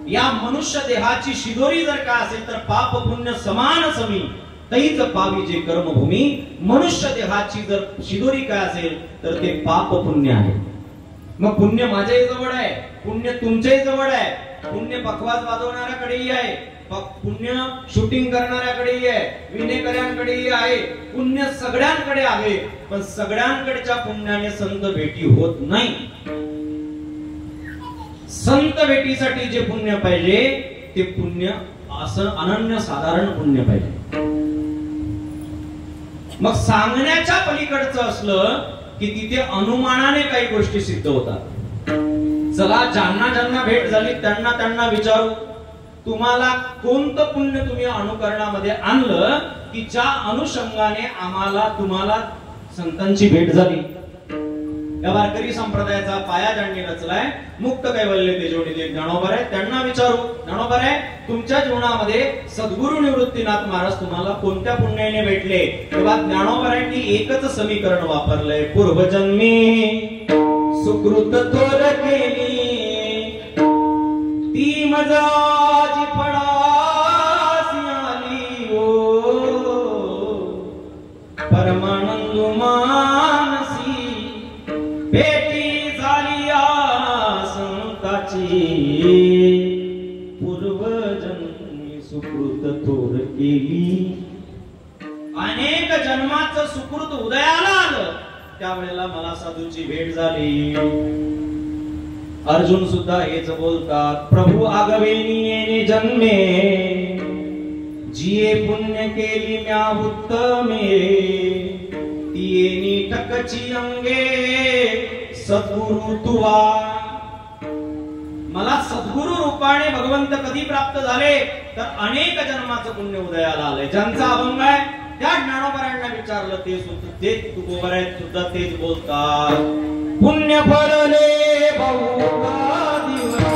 या मनुष्य देहाची शिदोरी जर का असेल तर पाप पुण्य समान समी तैच पावी जे कर्मभूमी. मनुष्य देहाची जर शिदोरी काय असेल तर ते पाप पुण्य आहे. मग पुण्य माझ्याही जवळ आहे, पुण्य तुमच्याही जवळ आहे. पुण्य पखवाज वाजवणाऱ्याकडेही आहे, पुण्य शूटिंग करणाऱ्याकडेही आहे, विनेकऱ्यांकडेही आहे. पुण्य सगळ्यांकडे आहे, पण सगळ्यांकडच्या पुण्याने संत भेटी होत नाही. संत भेटीसाठी जे पुण्य पाहिजे ते पुण्य असं अनन्य साधारण पुण्य पाहिजे. मग सांगण्याच्या पलीकडचं असलं की तिथे अनुमानाने काही गोष्टी सिद्ध होतात. चला, ज्यांना ज्यांना भेट झाली त्यांना त्यांना विचारू, तुम्हाला कोणतं पुण्य तुम्ही अनुकरणामध्ये आणलं की ज्या अनुषंगाने आम्हाला तुम्हाला संतांची भेट झाली. या वारकरी संप्रदायाचा पाया ज्यांनी रचलाय मुक्त कैवल्य तेजोनिधी ज्ञानोबा आहे, त्यांना विचारू, ज्ञानोबा आहे तुमच्या जीवनामध्ये सद्गुरु निवृत्तीनाथ महाराज तुम्हाला कोणत्या पुण्याने भेटले? तेव्हा ज्ञानोबांनी एकच समीकरण वापरलंय, पूर्वजन्मी सुकृत थोर केली ती मजाजी फळासी आली ओ परमानंद मानसी भेटी झाली संताची पूर्वजन्मी सुकृत थोर केली. अनेक जन्माचं सुकृत उदयाला आलं त्यावेळेला मला साधूची भेट झाली. अर्जुन सुद्धा हेच बोलतात, प्रभू आगवेनी येणे जन्मे जिये पुण्य केली म्या उत्तमे ती येणी टकची अंगे सद्गुरु तुवा. मला सद्गुरु रूपाने भगवंत कधी प्राप्त झाले तर अनेक जन्माचं पुण्य उदयाला आलंय. ज्यांचा अभंग आहे त्या ज्ञानोबारांना विचारलं ते तुकोबार सुद्धा तेच बोलतात, पुण्य फळले बहुधा दिवसा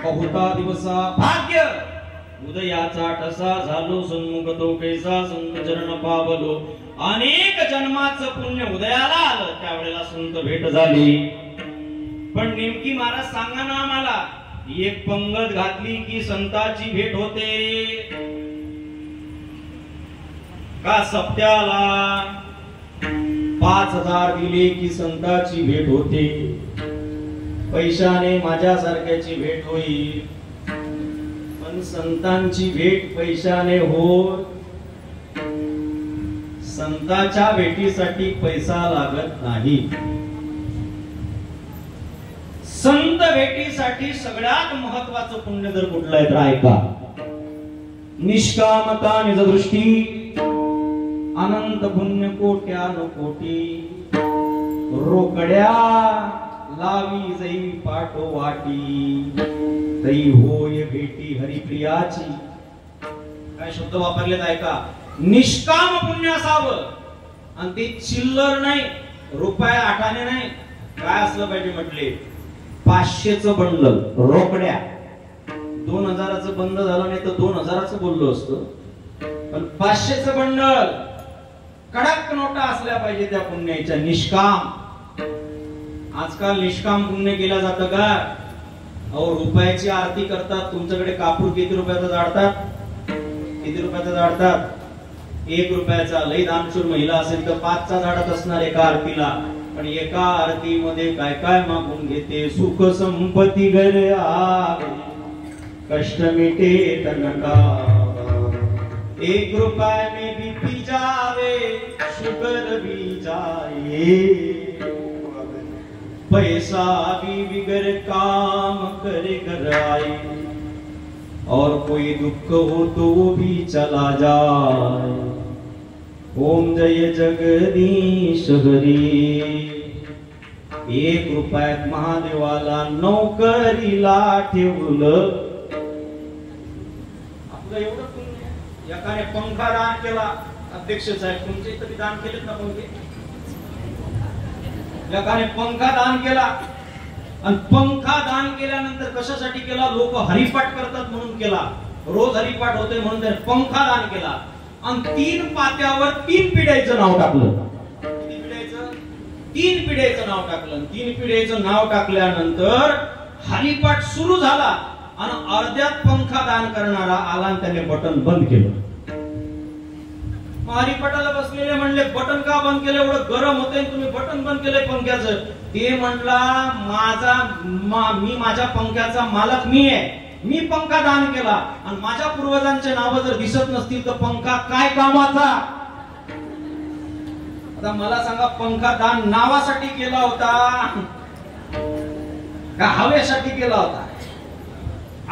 बहुता दिवसा भाग्य उदयाचा ठसा झालो सन्मुख तो कैसा संत चरण पावलो. अनेक जन्माचं पुण्य उदयाला आलं त्यावेळेला संत भेट झाली. पण नेमकी महाराज सांगा ना आम्हाला, एक पंगत घातली की संताची भेट होते का? सप्त्याला 5,000 दिले की संताची भेट होते. पैशाने माझ्यासारख्याची भेट होईल, पण संतांची भेट पैशाने हो. संतांच्या भेटीसाठी पैसा लागत नाही. संत भेटीसाठी सगळ्यात महत्वाचं पुण्य जर कुठलं आहे तर ऐका, निष्कामता निजदृष्टी अनंत पुण्य कोट्यानु कोटी रोकड्या लावी जई पाठो वाटी तई होय भेटी हरिप्रियाची. काय शब्द वापरलेत ऐका. निष्काम पुण्य असावं आणि ते चिल्लर नाही, रुपया आठाने नाही. काय असलं पाहिजे म्हटले 500चं बंडल रोकड्या. 2000चं बंद झालं नाही तर 2000चं बोललो असतो, पण 500चं बंडल कडक नोटा असल्या पाहिजे त्या पुण्याच्या. निष्काम. आजकाल निष्काम पुण्य केलं जातं का? अहो रुपयाची आरती करतात. तुमच्याकडे कापूर किती रुपयाचा जाळतात? किती रुपयाचा जाळतात? 1 रुपयाचा. लई दानशूर महिला असेल तर 5चा झाडत असणार एका आरतीला. पण एका आरतीमध्ये काय काय मागून घेते. सुख संपत्ती घर आवे कष्ट मिटे तनका 1 रुपये में भी पी जावे शुगर भी जाए पैसा भी बिगर काम करे घर आए और कोई दुख हो तो वो भी चला जाए. ओम जय जगदीश हरी. 1 रुपयात महादेवाला नोकरीला ठेवलं. आपलं एवढं पुण्य. एकाने पंखा दान केला. अध्यक्ष साहेब तुमचे इथं दान केलेत ना पंखे? एकाने पंखा दान केला आणि पंखा दान केल्यानंतर कशासाठी केला? लोक हरिपाठ करतात म्हणून केला. रोज हरिपाठ होते म्हणून त्याने पंखा दान केला आणि 3 पात्यावर 3 पिढ्याचं नाव टाकलं. किती पिढ्याचं? 3 पिढ्याचं नाव टाकलं. 3 पिढ्याचं नाव टाकल्यानंतर हरिपाठ सुरू झाला आणि अर्ध्यात पंखा दान करणारा आला आणि त्याने बटन बंद केलं. हरिपाठाला बसलेले म्हणले बटन का बंद केलं? एवढं गरम होतंय तुम्ही बटन बंद केलंय पंख्याचं. ते म्हणला मी माझ्या पंख्याचा मालक मी आहे. मी पंखा दान केला आणि माझ्या पूर्वजांचे नाव जर दिसत नसतील तर पंखा काय कामाचा? आता मला सांगा पंखा दान नावासाठी केला होता का हवेसाठी केला होता?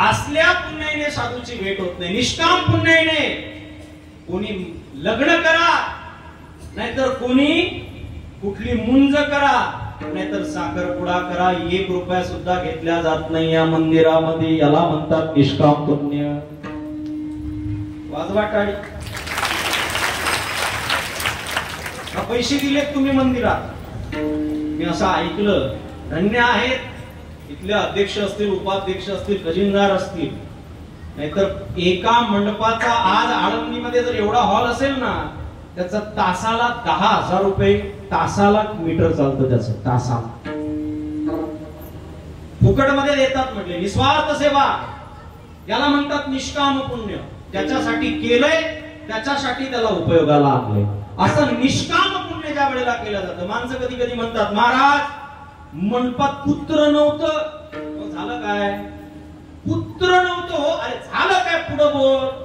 असल्या पुण्याने साधूची भेट होत नाही. निष्काम पुण्याने कोणी लग्न करा नाहीतर कोणी कुठली मुंज करा नाहीतर साखरपुडा करा. 1 रुपया सुद्धा घेतला जात नाही या मंदिरामध्ये. याला म्हणतात निष्काम पुण्य. वाजवा टाळी. पैसे दिलेत तुम्ही मंदिरात. मी असं ऐकलं. धन्य आहेत इथले अध्यक्ष असतील, उपाध्यक्ष असतील, खजिनदार असतील. नाहीतर एका मंडपाचा आज आळंदीमध्ये जर एवढा हॉल असेल ना त्याचा तासाला 10,000 रुपये तासाला मीटर चालतं. त्याचं तासाला फुकटमध्ये देतात म्हटले. निस्वार्थ सेवा याला म्हणतात निष्काम पुण्य. त्याच्यासाठी केलंय त्याच्यासाठी त्याला उपयोगाला आणलंय. असं निष्काम पुण्य ज्या वेळेला केलं जातं. माणसं कधी कधी म्हणतात महाराज मंडपात पुत्र नव्हतं. झालं काय? पुत्र नव्हतं. हो अरे झालं काय? पुढं बोल.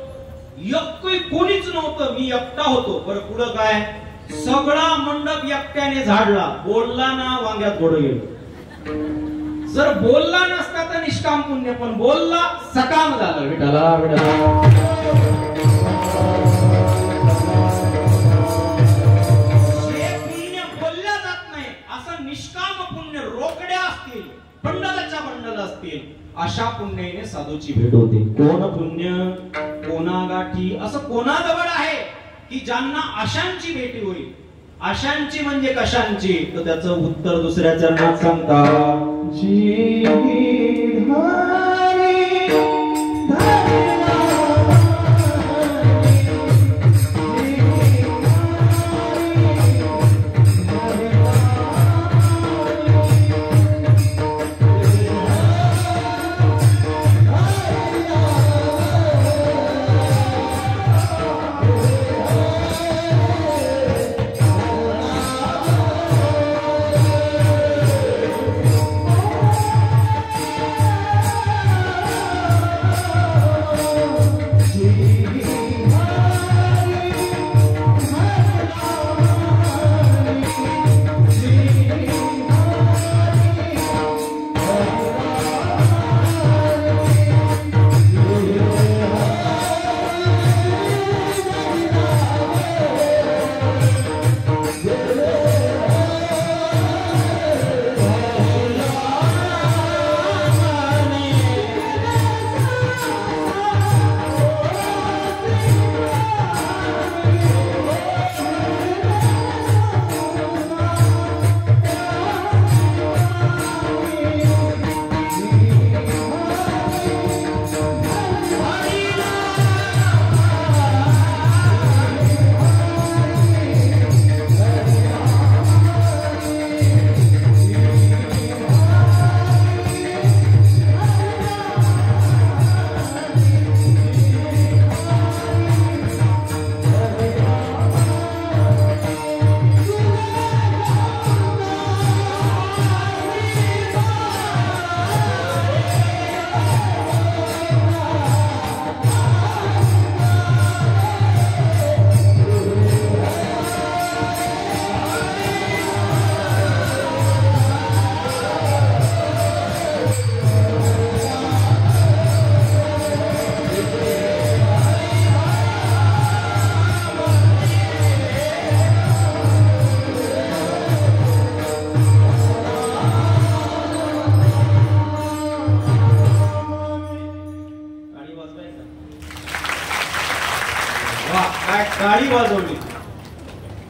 कोणीच नव्हतं. मी एकटा होतो. बरं पुढं काय? सगळा मंडप एकट्याने झाडला. बोलला ना वांग्यात घोड गेलं. जर बोलला नसता तर निष्काम पुण्य, पण बोलला सकाम झालं. विठ्ठला विठ्ठला. निष्काम पुण्य रोकड्या असतील, बंडलाच्या बंडल असतील, अशा पुण्याने साधूची भेट होते. कोण पुण्य कोणा गाठी? असं कोणाजवळ आहे की ज्यांना अशांची भेटी होईल? अशांची म्हणजे कशांची? तर त्याचं उत्तर दुसऱ्या चरणात सांगता.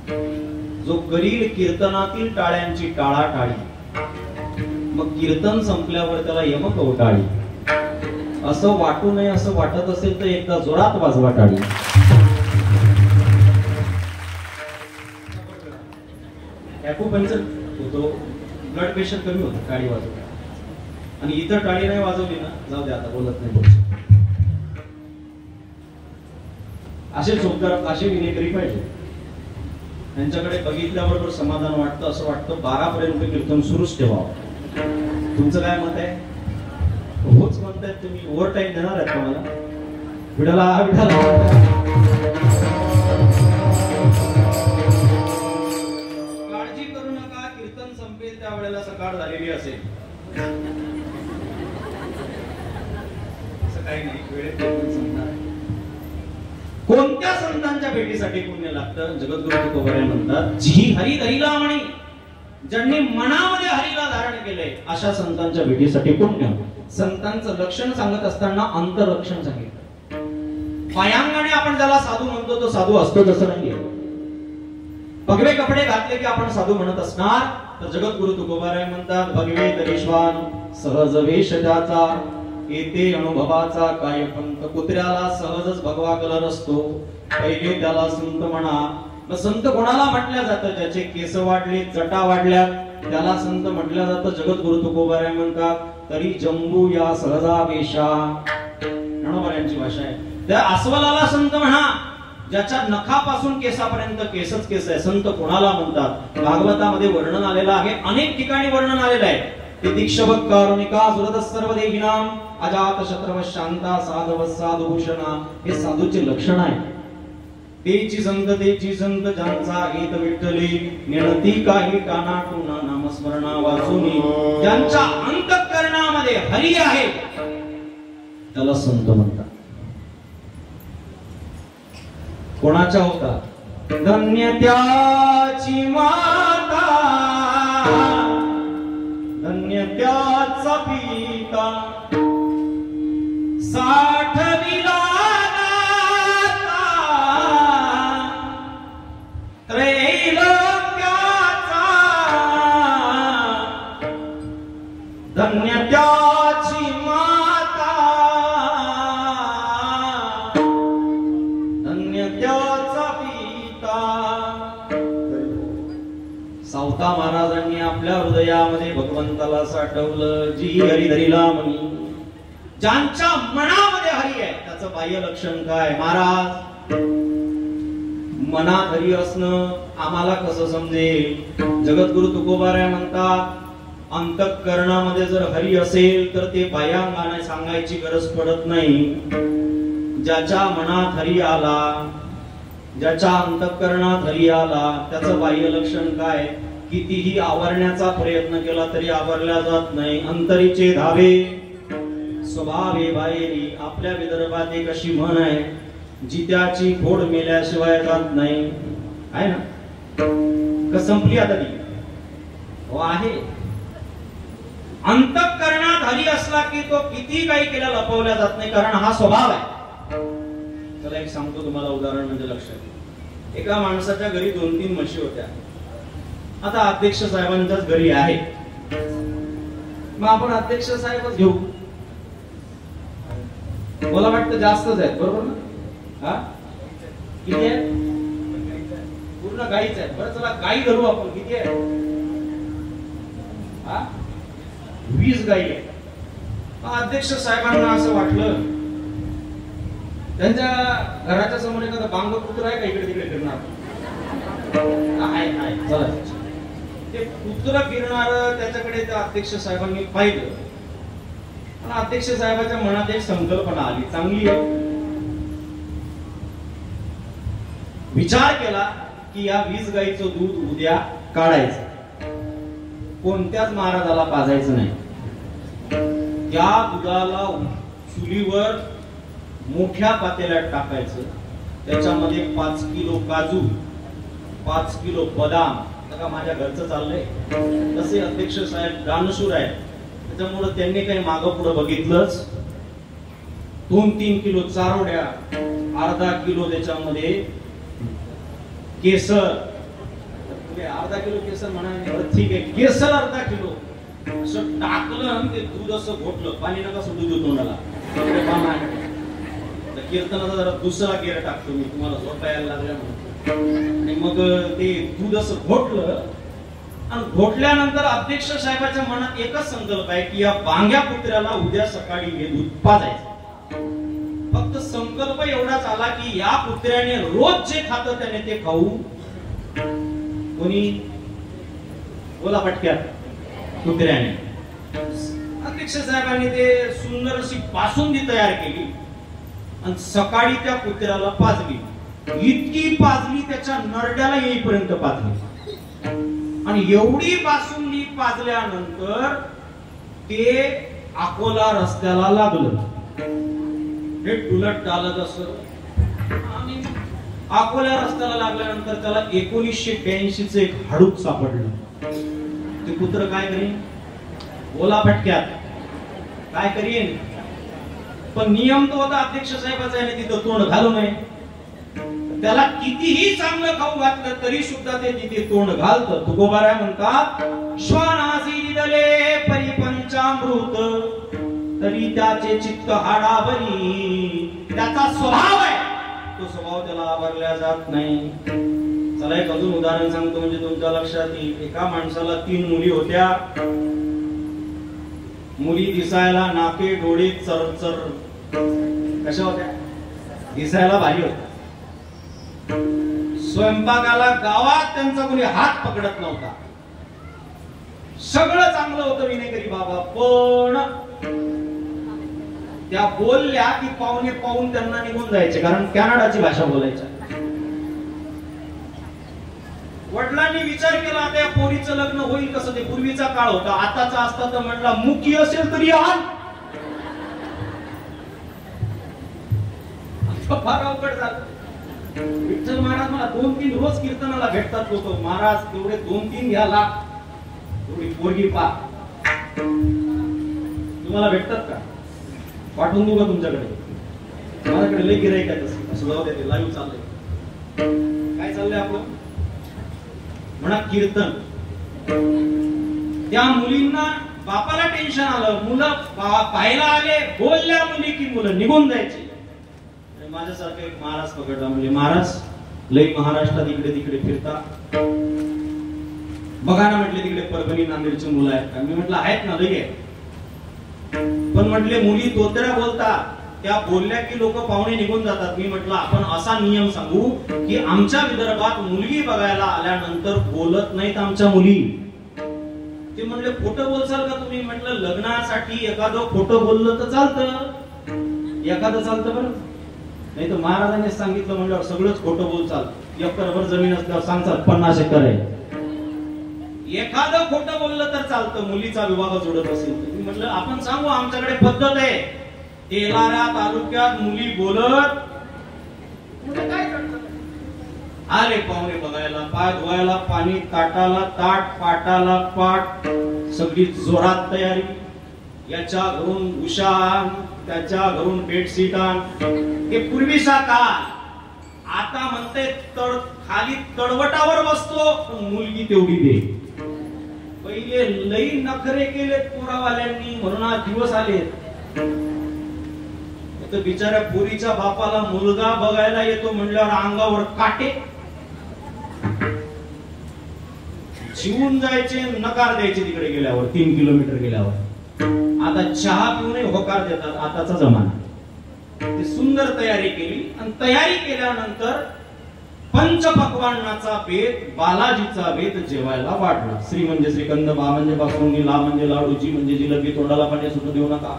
जो करील कीर्तनातील टाळ्यांची टाळाटाळी, मग कीर्तन संपल्यावर त्याला यमक उटाळी. असं वाटू नये असं वाटत असेल तर एकदा जोरात वाजवा टाळी. ॲक्युपंक्चर होतो, ब्लड प्रेशर कमी होतं टाळी वाजवली. आणि इतर टाळी नाही वाजवली ना, जाऊ दे आता बोलत नाही बोलतो. असे चोपदार, असे विनेकरी पाहिजे. त्यांच्याकडे बघितल्याबरोबर समाधान वाटतं. असं वाटतं 12 पर्यंत कीर्तन सुरूच ठेवावं. तुमचं काय मत आहे? होच म्हणतायत तुम्ही. ओव्हर टाइम देणार आहेत का मला? विठाला विठाला काळजी करू नका, कीर्तन संपेल त्यावेळेला सकाळ झालेली असेल. असं काही नाही, वेळेत कीर्तन संपणार. कोणत्या संतांच्या भेटीसाठी पुण्य लागतं? जगद्गुरु तुकोबाराय म्हणतात, जी हरी धरिला म्हणी, ज्यांनी मनामध्ये हरीला धारण केलंय अशा संतांच्या भेटीसाठी पुण्य. संतांचं लक्षण सांगत असताना अंतरलक्षण सांगितलं. पायांगाने आपण ज्याला साधू म्हणतो तो साधू असतो तसं नाहीये. भगवे कपडे घातले की आपण साधू म्हणत असणार. तर जगद्गुरु तुकोबाराय म्हणतात, भगवे तरीश्वान सहज वेश त्याचा, येते अनुभवाचा काय पंत. कुत्र्याला सहजच भगवा कलर असतो, पहिले त्याला संत म्हणा. संत कोणाला म्हटलं जातं? ज्याचे केस वाढले, जटा वाढल्या, त्याला संत म्हटलं जातं. जगद्गुरु तुकोबाराय म्हणतात, तरी जंबू या सहजा वेशा. रणोबाऱ्यांची भाषा आहे. त्या अस्वलाला संत म्हणा, ज्याच्या नखापासून केसापर्यंत केसच केस आहे. संत कोणाला म्हणतात? भागवतामध्ये वर्णन आलेलं आहे, अनेक ठिकाणी वर्णन आलेलं आहे. ते दीक्षभक्त कारुणिका सुरत सर्व देहिनाम अजात शत्रव शांता साधव साधुभूषणा. हे साधूचे लक्षण आहे. तेची संत ज्यांचा येत विठ्ठली, नेणती काही काना टुना नामस्मरणा वाचुनी. ज्यांच्या अंतःकरणामध्ये हरी आहे त्याला संत म्हणतात. कोणाच्या होता? धन्य त्याची माता, धन्य त्याचा पिता, साठविला नाता, त्रैलोक्याचा. धन्य त्याची माता, धन्य त्याचा पिता. सावता महाराजांनी आपल्या हृदयामध्ये भगवंताला साठवलं. जी हरी धरिला म्हणी, ज्यांच्या मनामध्ये हरी आहे त्याचं बाह्य लक्षण काय? महाराज, मनात हरी असणं आम्हाला कसं समजेल? जगद्गुरु तुकोबाराय म्हणतात, अंतःकरणामध्ये जर हरी असेल तर ते बाह्यांगाने सांगायची गरज पडत नाही. ज्याच्या मनात हरी आला, ज्याच्या अंतःकरणात हरी आला, त्याचं बाह्य लक्षण काय? कितीही आवरण्याचा प्रयत्न केला तरी आवरल्या जात नाही. अंतरीचे धावे स्वभावे बाहेरी. आपल्या विदर्भात एक अशी म्हण आहे, जित्याची फोड मेल्याशिवाय जात नाही. आहे ना? का संपली आता ती? हो आहे. अंतःकरणात हरी असला की तो किती काही केला लपवल्या जात नाही, कारण हा स्वभाव आहे. चला एक सांगतो तुम्हाला उदाहरण, म्हणजे लक्षात. एका माणसाच्या घरी 2-3 म्हशी होत्या. आता अध्यक्ष साहेबांच्याच घरी आहे. मग आपण अध्यक्ष साहेबच घेऊ. मला वाटतं जास्तच आहेत, बरोबर ना? हा, किती आहे? पूर्ण गाईच आहेत. बरं चला गाई धरू आपण. किती आहे? 20 गाई आहे. अध्यक्ष साहेबांना असं वाटलं, त्यांच्या घराच्या समोर एखादा बांग कुत्र आहे का इकडे तिकडे फिरणार? आहे. चला, ते कुत्र फिरणार त्याच्याकडे त्या अध्यक्ष साहेबांनी पाहिलं. पण अध्यक्ष साहेबांच्या मनात एक संकल्पना आली, चांगली आहे. विचार केला की या 20 गाईचं दूध उद्या काढायचं, कोणत्याच महाराजाला पाजायचं नाही. त्या दुधाला चुलीवर मोठ्या पातेल्यात टाकायचं. त्याच्यामध्ये 5 किलो काजू, 5 किलो बदाम. बघा माझ्या घरचं चाललंय. तसे अध्यक्ष साहेब दानशूर आहेत, त्याच्यामुळे त्यांनी काही मागं पुढे बघितलंच. 2-3 किलो चारोड्या, अर्धा किलो त्याच्यामध्ये केसर, अर्धा किलो केसर म्हणाले, ठीक आहे केसर अर्धा किलो असं टाकलं आणि ते दूध असं घोटलं, पाणी नका सोडू देऊ तोंडाला. कीर्तनाचा जरा दुसरा गेर टाकतो मी, तुम्हाला झोपा यायला लागल्या म्हणून. आणि मग ते दूध असं घोटलं आणि घोटल्यानंतर अध्यक्ष साहेबाच्या मनात एकच संकल्प आहे की या बांग्या कुत्र्याला उद्या सकाळी हे दूध पाजायचं. फक्त संकल्प एवढाच आला की या कुत्र्याने रोज जे खातं त्याने ते खाऊ. कोणी बोला पटक्यात, कुत्र्याने. अध्यक्ष साहेबांनी ते सुंदर अशी बासुंदी तयार केली आणि सकाळी त्या कुत्र्याला पाजली. इतकी पाजली त्याच्या नरड्याला येईपर्यंत पाजली. आणि एवढी बासुंदी पाजल्यानंतर ते अकोला रस्त्याला लागलं. हे उलट चालत असं आणि अकोला रस्त्याला लागल्यानंतर त्याला 1982 एक हाडूक सापडलं. ते कुत्र काय करीन? बोला फटक्यात, काय करीन? पण नियम तो होता अध्यक्ष साहेबाचा, आणि तिथं तोंड घालू नये. त्याला कितीही चांगलं खाऊ घातलं तरी सुद्धा ते तिथे तोंड घालतं. तुकोबाराय म्हणतात, श्वानासी दिदले परिपंचामृत तरी त्याचे चित्त हाडावरी. त्याचा स्वभाव आहे, तो स्वभाव त्याला आवरला जात नाही. चला एक अजून उदाहरण सांगतो म्हणजे तुमच्या लक्षात येईल. एका माणसाला 3 मुली होत्या. मुली दिसायला नाके डोळे चरचर कशा होत्या? दिसायला भारी होत्या. स्वयंपाकाला गावात त्यांचा कोणी हात पकडत नव्हता. सगळं चांगलं होतं विनेकरी बाबा, पण त्या बोलल्या की पाहुणे पाहून त्यांना निघून जायचे, कारण कॅनडाची भाषा बोलायच्या. वडिलांनी विचार केला आता या पोरीचं लग्न होईल कसं? ते पूर्वीचा काळ होता, आताचा असता तर म्हटला मुकी असेल तरी आण. फार अवघड झालं. विठ्ठल महाराज मला 2-3 रोज कीर्तनाला भेटतात लोक. महाराज तेवढे 2-3 घ्या लाख, तेवढी पोरगी पा. तुम्हाला भेटतात का? पाठवून देऊ का तुमच्याकडे? माझ्याकडे लई गिराईक आहे तसं. असं जाऊ द्या, लाईव्ह चाललंय. काय चाललंय आपलं? म्हणा कीर्तन. त्या मुलींना बापाला टेन्शन आलं. मुलं पाहायला आले, बोलल्या मुली की मुलं निघून जायचे. माझ्यासारखं एक महाराज पकडला. म्हणजे महाराज लई महाराष्ट्रात इकडे तिकडे फिरता, बघा ना म्हटले तिकडे परभणी नांदेडची मुलं आहेत का? मी म्हटलं आहेत ना, लई आहे. पण म्हटले मुली तोतऱ्या बोलता, त्या बोलल्या की लोक पाहुणे निघून जातात. मी म्हटलं आपण असा नियम सांगू की आमच्या विदर्भात मुलगी बघायला आल्यानंतर बोलत नाहीत आमच्या मुली. ते म्हणले खोटं बोलसाल का तुम्ही? म्हटलं लग्नासाठी एखादं खोटं बोललं तर चालतं, एखादं चालतं बरं. नाही तर महाराजांनी सांगितलं म्हणल्यावर सगळंच खोटं बोलचाल. एकरभर जमीन असल्यावर सांगतात 50 एकर आहे. एखादं खोटं बोललं तर चालतं मुलीचा विवाह जोडत असेल. मी म्हटलं आपण सांगू आमच्याकडे पद्धत आहे. तेलाऱ्या तालुक्यात मुली बोलत काय करतात? आले पाहुणे बघायला, पाय धुवायला पाणी, ताटाला ताट, पाटाला पाट, सगळी जोरात तयारी. याच्या घरून उशान, त्याच्या घरून बेडशीट आण. हे पूर्वीचा काळ. आता म्हणते खाली तळवटावर बसतो पण मुलगी तेवढी दे. पहिले लई नखरे केलेत पोरावाल्यांनी, म्हणून आज दिवस आलेत. तर बिचाऱ्या पोरीच्या बापाला मुलगा बघायला येतो म्हणल्यावर अंगावर काटे. जीवन जायचे, नकार द्यायचे तिकडे गेल्यावर, 3 किलोमीटर गेल्यावर. आता चहा पिऊन होकार देतात, आताचा जमाना. ती सुंदर तयारी केली आणि तयारी केल्यानंतर पंचपक्वान्नाचा बेत, बालाजीचा बेत जेवायला वाढला. श्री म्हणजे श्रीखंड, बा म्हणजे बासुंदी, ला म्हणजे लाडू, जी म्हणजे जिलेबी, तोंडाला पाणी सुद्धा देऊ नका.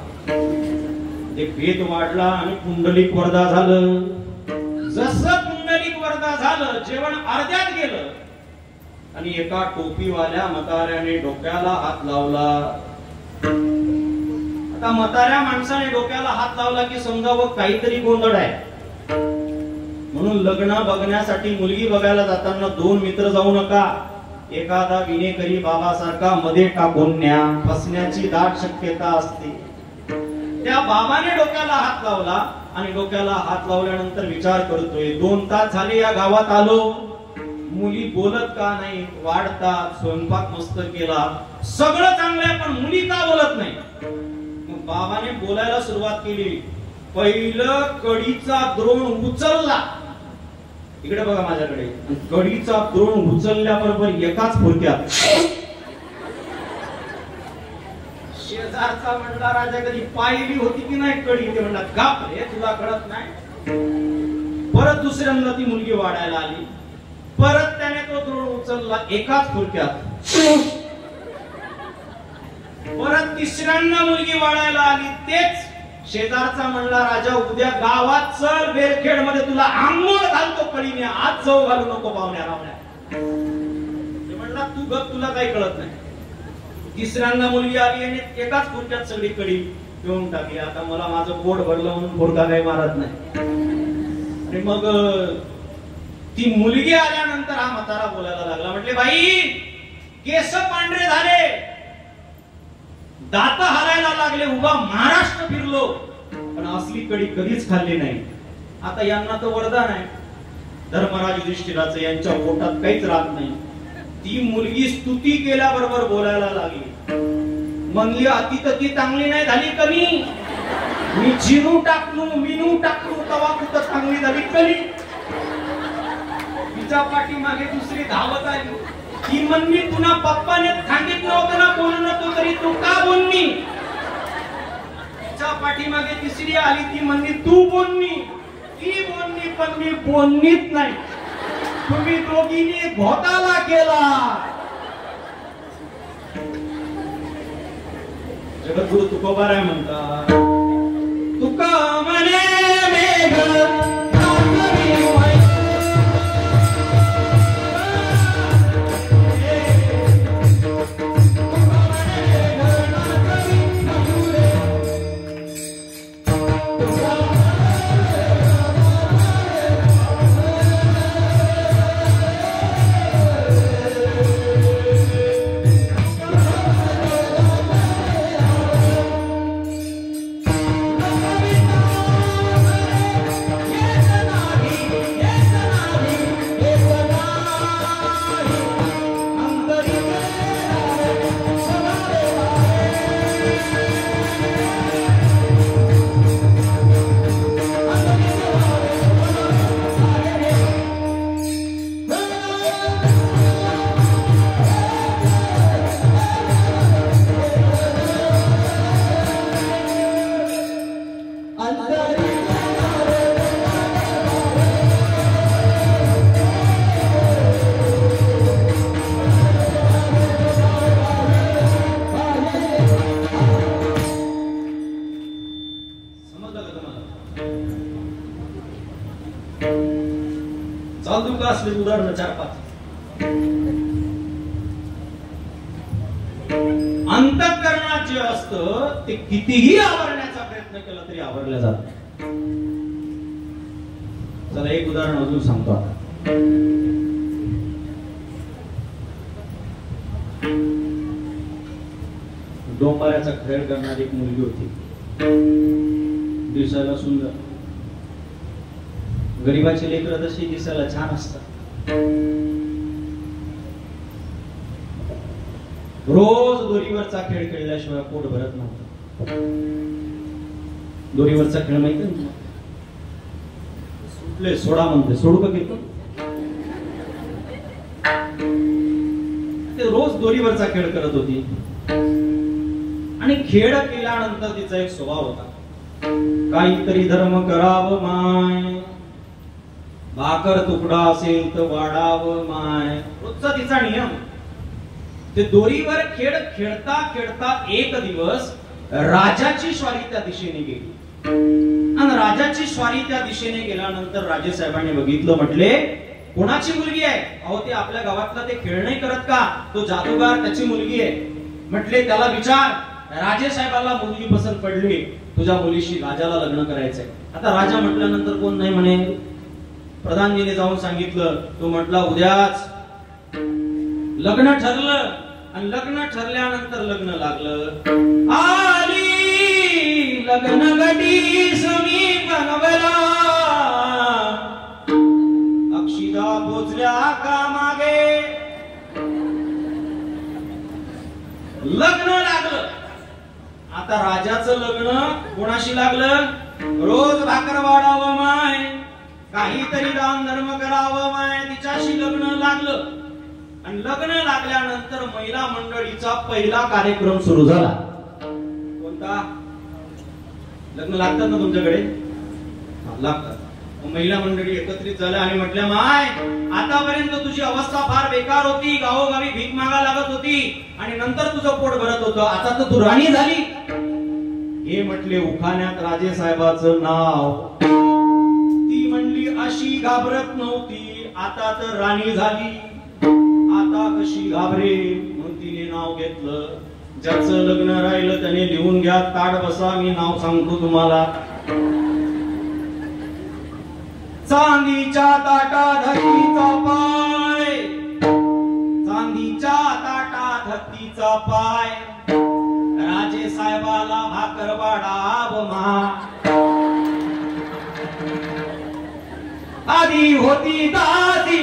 ते बेत वाढला आणि पुंडलिक वरदा झालं. जसं पुंडलिक वरदा झालं, जेवण अर्ध्यात गेलं आणि एका टोपीवाल्या म्हाताऱ्याने डोक्याला हात लावला. आता म्हाताऱ्या माणसाने डोक्याला हात लावला की समजावं काहीतरी गोंधळ आहे. म्हणून लग्न बघण्यासाठी मुलगी बघायला जाताना 2 मित्र जाऊ नका. एखादा विनेकरी बाबासारखा मध्ये टाकून न्या, फसण्याची दाट शक्यता असते. त्या बाबाने डोक्याला हात लावला आणि डोक्याला हात लावल्यानंतर विचार करतोय 2 तास झाले या गावात आलो, मुली बोलत का नाही, वाढतात, स्वयंपाक मस्त केला, सगळं चांगलं आहे, पण मुली का बोलत नाही? मग बाबाने बोलायला सुरुवात केली. पहिलं कडीचा द्रोण उचलला, इकडे बघा माझ्याकडे, कडीचा द्रोण उचलल्याबरोबर एकाच फुरक्यात शेजारचा म्हणला, राजा कधी पाहिली होती की नाही कडी? ते म्हणला, गाप रे, तुला कळत नाही. परत दुसऱ्यांदा ती मुलगी वाढायला आली, परत त्याने तो द्रोण उचलला एकाच फुरक्यात. परत तिसऱ्यांदा मुलगी वाढायला आली, तेच शेजारचा म्हणला, राजा उद्या गावात चल, बेरखेड मध्ये तुला आंघोळ घालतो कळीने, आज जाऊ घालू नको पाहुण्या रावण्या. ते म्हणला, तू गप, तुला काही कळत नाही. तिसऱ्यांदा मुलगी आली आणि एकाच फुरक्यात सगळी कडी पिऊन टाकली. आता मला माझं पोट भरलं म्हणून फोडका काही मारत नाही. आणि मग ती मुलगी आल्यानंतर हा म्हातारा बोलायला लागला. म्हटले, बाई, केस पांढरे झाले, दात हालायला लागले, उभा महाराष्ट्र फिरलो, पण असली कडी कधीच खाल्ली नाही. आता यांना तर वरदान आहे धर्मराज युधिष्ठिराचं, यांच्या पोटात काहीच राहत नाही. ती मुलगी स्तुती केल्याबरोबर बोलायला लागली. म्हणली, अति तर ती चांगली नाही झाली कमी, मी जिनू टाकलू, मिनू टाकलू, तवा कुठं चांगली झाली कली. तिच्या पाठीमागे दुसरी धावत आली. ती म्हणली, तुला पप्पाने सांगितलं होतं ना बोलू नको, तरी तू का बोलली? तिच्या पाठीमागे तिसरी आली. ती म्हणली, तू बोलली. ती बोलली, पण मी बोललीच नाही. तुम्ही दोघींनी घोटाळा केला. जगद्गुरु तुकोबाराय म्हणतात, तुका म्हणे मेघ उदाहरण 4-5. अंतःकरणात जे असतं ते कितीही आवरण्याचा प्रयत्न केला तरी आवरल्या जात नाही. चला एक उदाहरण अजून सांगतो आता. डोंबाऱ्याचा खेळ करणारी एक मुलगी होती, दिसायला सुंदर. गरीबाची लेकरं तशी दिसायला छान असतात. रोज दोरीवरचा खेळ खेळल्याशिवाय पोट भरत नव्हतं. दोरीवरचा खेळ माहिती ना? सुटले सोडा म्हणते, सोडू का घेतो? ते रोज दोरीवरचा खेळ करत होती आणि खेळ केल्यानंतर तिचा एक स्वभाव होता, काहीतरी धर्म करावं माय, भाकर तुकडा असेल तर वाढावं माय, रोजचा तिचा नियम. ते दोरीवर खेळ खेळता खेळता एक दिवस राजाची स्वारी त्या दिशेने गेली आणि राजाची स्वारी त्या दिशेने गेल्यानंतर राजेसाहेबांनी बघितलं, म्हटले कोणाची मुलगी आहे? अहो ते आपल्या गावातला ते खेळ नाही करत का, तो जादूगार, त्याची मुलगी आहे. म्हटले त्याला विचार. राजेसाहेबाला मुलगी पसंत पडली, तुझ्या मुलीशी राजाला लग्न करायचंय. आता राजा म्हटल्यानंतर कोण नाही म्हणे. प्रधानजीने जाऊन सांगितलं, तो म्हटला उद्याच. लग्न ठरलं आणि लग्न ठरल्यानंतर लग्न लागलं. आली लग्न गटी समीप नवला, अक्षिदा पोचल्या का मागे लग्न लागलं. आता राजाचं लग्न कोणाशी लागलं? रोज भाकर वाढावं माय, काहीतरी दान धर्म करावं माय, तिच्याशी लग्न लागलं. आणि लग्न लागल्यानंतर महिला मंडळीचा पहिला कार्यक्रम सुरू झाला. कोणता? लग्न लागतात ना तुमच्याकडे? लागतात. महिला मंडळी एकत्रित झाल्या आणि म्हटल्या, माय आतापर्यंत तुझी अवस्था फार बेकार होती, गावोगावी भीक मागा लागत होती आणि नंतर तुझं पोट भरत होतं, आता तर तू राणी झाली. हे म्हटले उखाण्यात राजे साहेबाचं नाव. ती म्हणली अशी घाबरत नव्हती, आता तर राणी झाली, आता कशी घाबरे, म्हणून तिने नाव घेतलं. ज्याचं लग्न राहिलं त्याने लिहून घ्या, ताट बसा, मी नाव सांगतो तुम्हाला. चांदीच्या ताटात हत्तीचा पाय, चांदीच्या ताटात हत्तीचा पाय, राजे साहेबाला भाकर वाढाव मा. आधी होती दासी,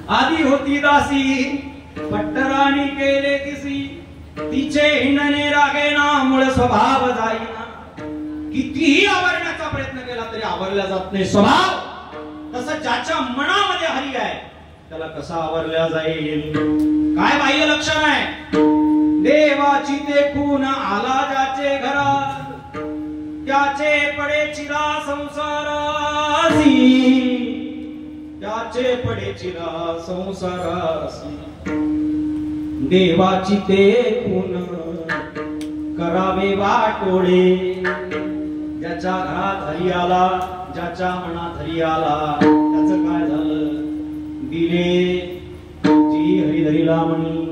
आधी होती दासी, पट्टराणी केले तिसी, तिचे हिंडणे रागेना, मूळ स्वभाव जाईना. कितीही आवरण्याचा प्रयत्न केला तरी आवरला जात नाही स्वभाव. तसं ज्याच्या मनामध्ये हरी आहे त्याला कसा आवरला जाईल? काय बाह्य लक्षण आहे? देवाची ते खून आला ज्याचे घरात, त्याचे पडे चिरा संसारासी, त्याचे पडे चिरा संसारासी. देवाची ते खून करावे वाटोळे, ज्याच्या घरात हरी आला, ज्याच्या मनात हरी आला, त्याचं काय झालं? दिले जी हरिधरीला म्हणी,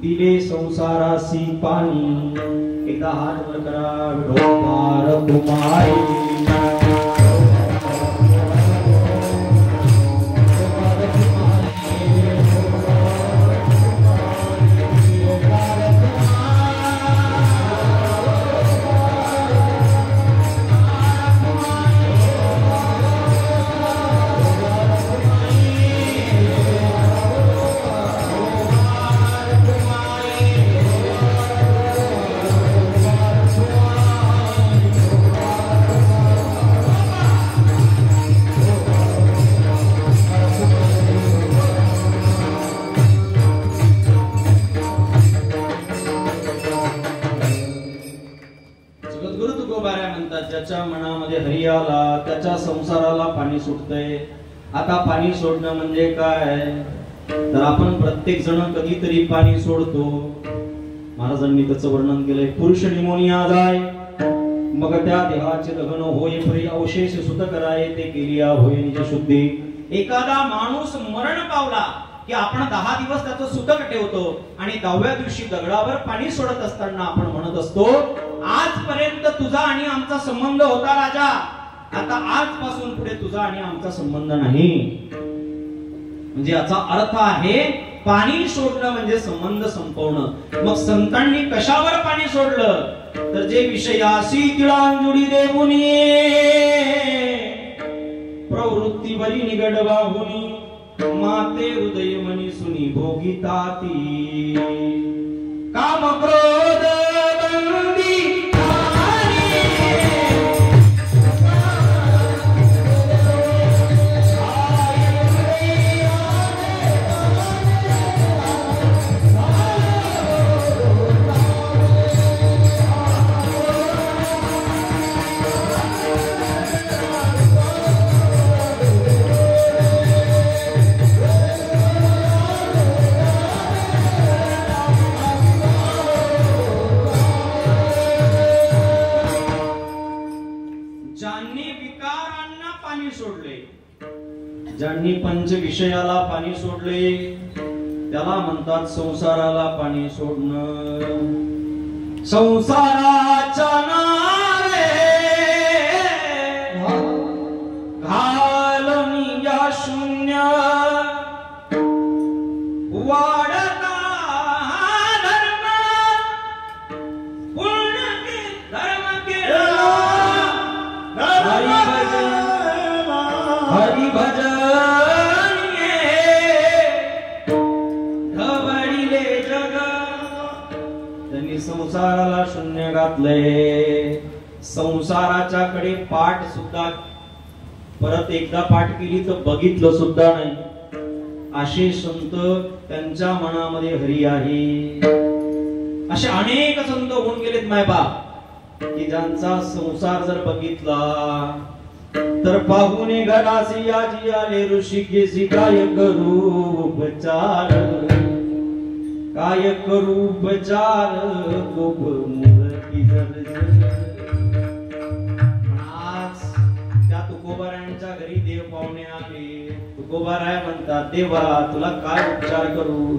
दिले संसारासी पाणी. एकदा हात वर करा, विठोबार तुम्हारी. ज्याच्या मनामध्ये हरी आला त्याच्या संसाराला पाणी सुटतंय. आता पाणी सोडणं म्हणजे काय? तर आपण प्रत्येक जण कधीतरी पाणी सोडतो. महाराजांनी त्याचं वर्णन केलंय. पुरुष निमोनिया जाय, मग त्या देहाचे दहन होय, परी अवशेष सुत कराय, ते केलिया होय निज शुद्धी. एखादा माणूस मरण पावला की आपण 10 दिवस त्याचं सुतक ठेवतो आणि 10व्या दिवशी दगडावर पाणी सोडत असताना आपण म्हणत असतो, आजपर्यंत तुझा आणि आमचा संबंध होता राजा, आता आजपासून पुढे तुझा आणि आमचा संबंध नाही. म्हणजे याचा अर्थ आहे पाणी सोडणं म्हणजे संबंध संपवणं. मग संतांनी कशावर पाणी सोडलं? तर जे विषयाशी तिळांजुडी देऊनी, प्रवृत्ती बरी निगड बाहुनी, माते हृदय मनी सुनी भोगिताती. काम क्रोध बंदी ज्यांनी पंच विषयाला पाणी सोडले त्याला म्हणतात संसाराला पाणी सोडणं. संसाराच्या नावे घालून या शून्य वाढता धर्म पूर्ण धर्म केला हरि भजन घबडीले जग. त्यांनी संसाराला शून्य घातले. संसाराच्या कडे पाठ सुद्धा परत एकदा पाठ केली तर बघितलं सुद्धा नाही. असे संत त्यांच्या मनामध्ये हरी आहे. असे अनेक संत होऊन गेलेत मायबाप की ज्यांचा संसार जर बघितला तर पाहुणे घरासी आजी आले ऋषिकेशी काय करू उपचार काय करू उपचार खूप मूर्ती आज त्या तुकोबारायांच्या घरी देव पाहुणे आले. तुकोबाराय म्हणतात देवा तुला काय उपचार करू.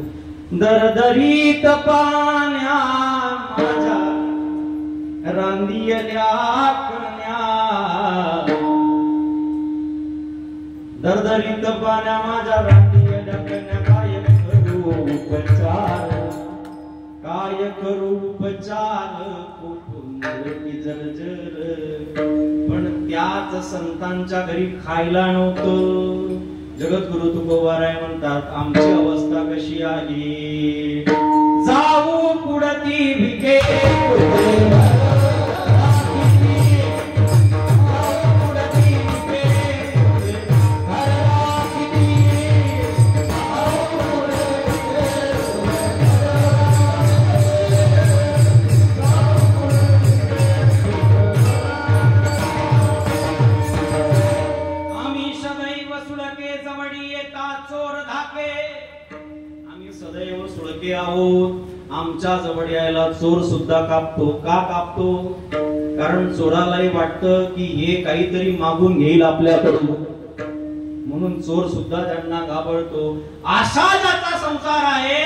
दरदरीत पाण्या माझ्या रांदियल्या कन्या दरदरीत पाण्या माझ्या रांदियल्या कन्या काय करू उपचार काय करू उपचार खूप मूर्ती जर्जर. पण त्याच संतांच्या घरी खायला नव्हतं. जगद्गुरु तुकोबाराय म्हणतात आमची अवस्था कशी आहे. जाऊ पुढती भिके आहोत. आमच्या जवळ यायला चोर सुद्धा कापतो. का कापतो. कारण चोरालाही वाटतं की हे काहीतरी मागून घेईल आपल्याकडून म्हणून चोर सुद्धा त्यांना घाबरतो. असा ज्याचा संसार आहे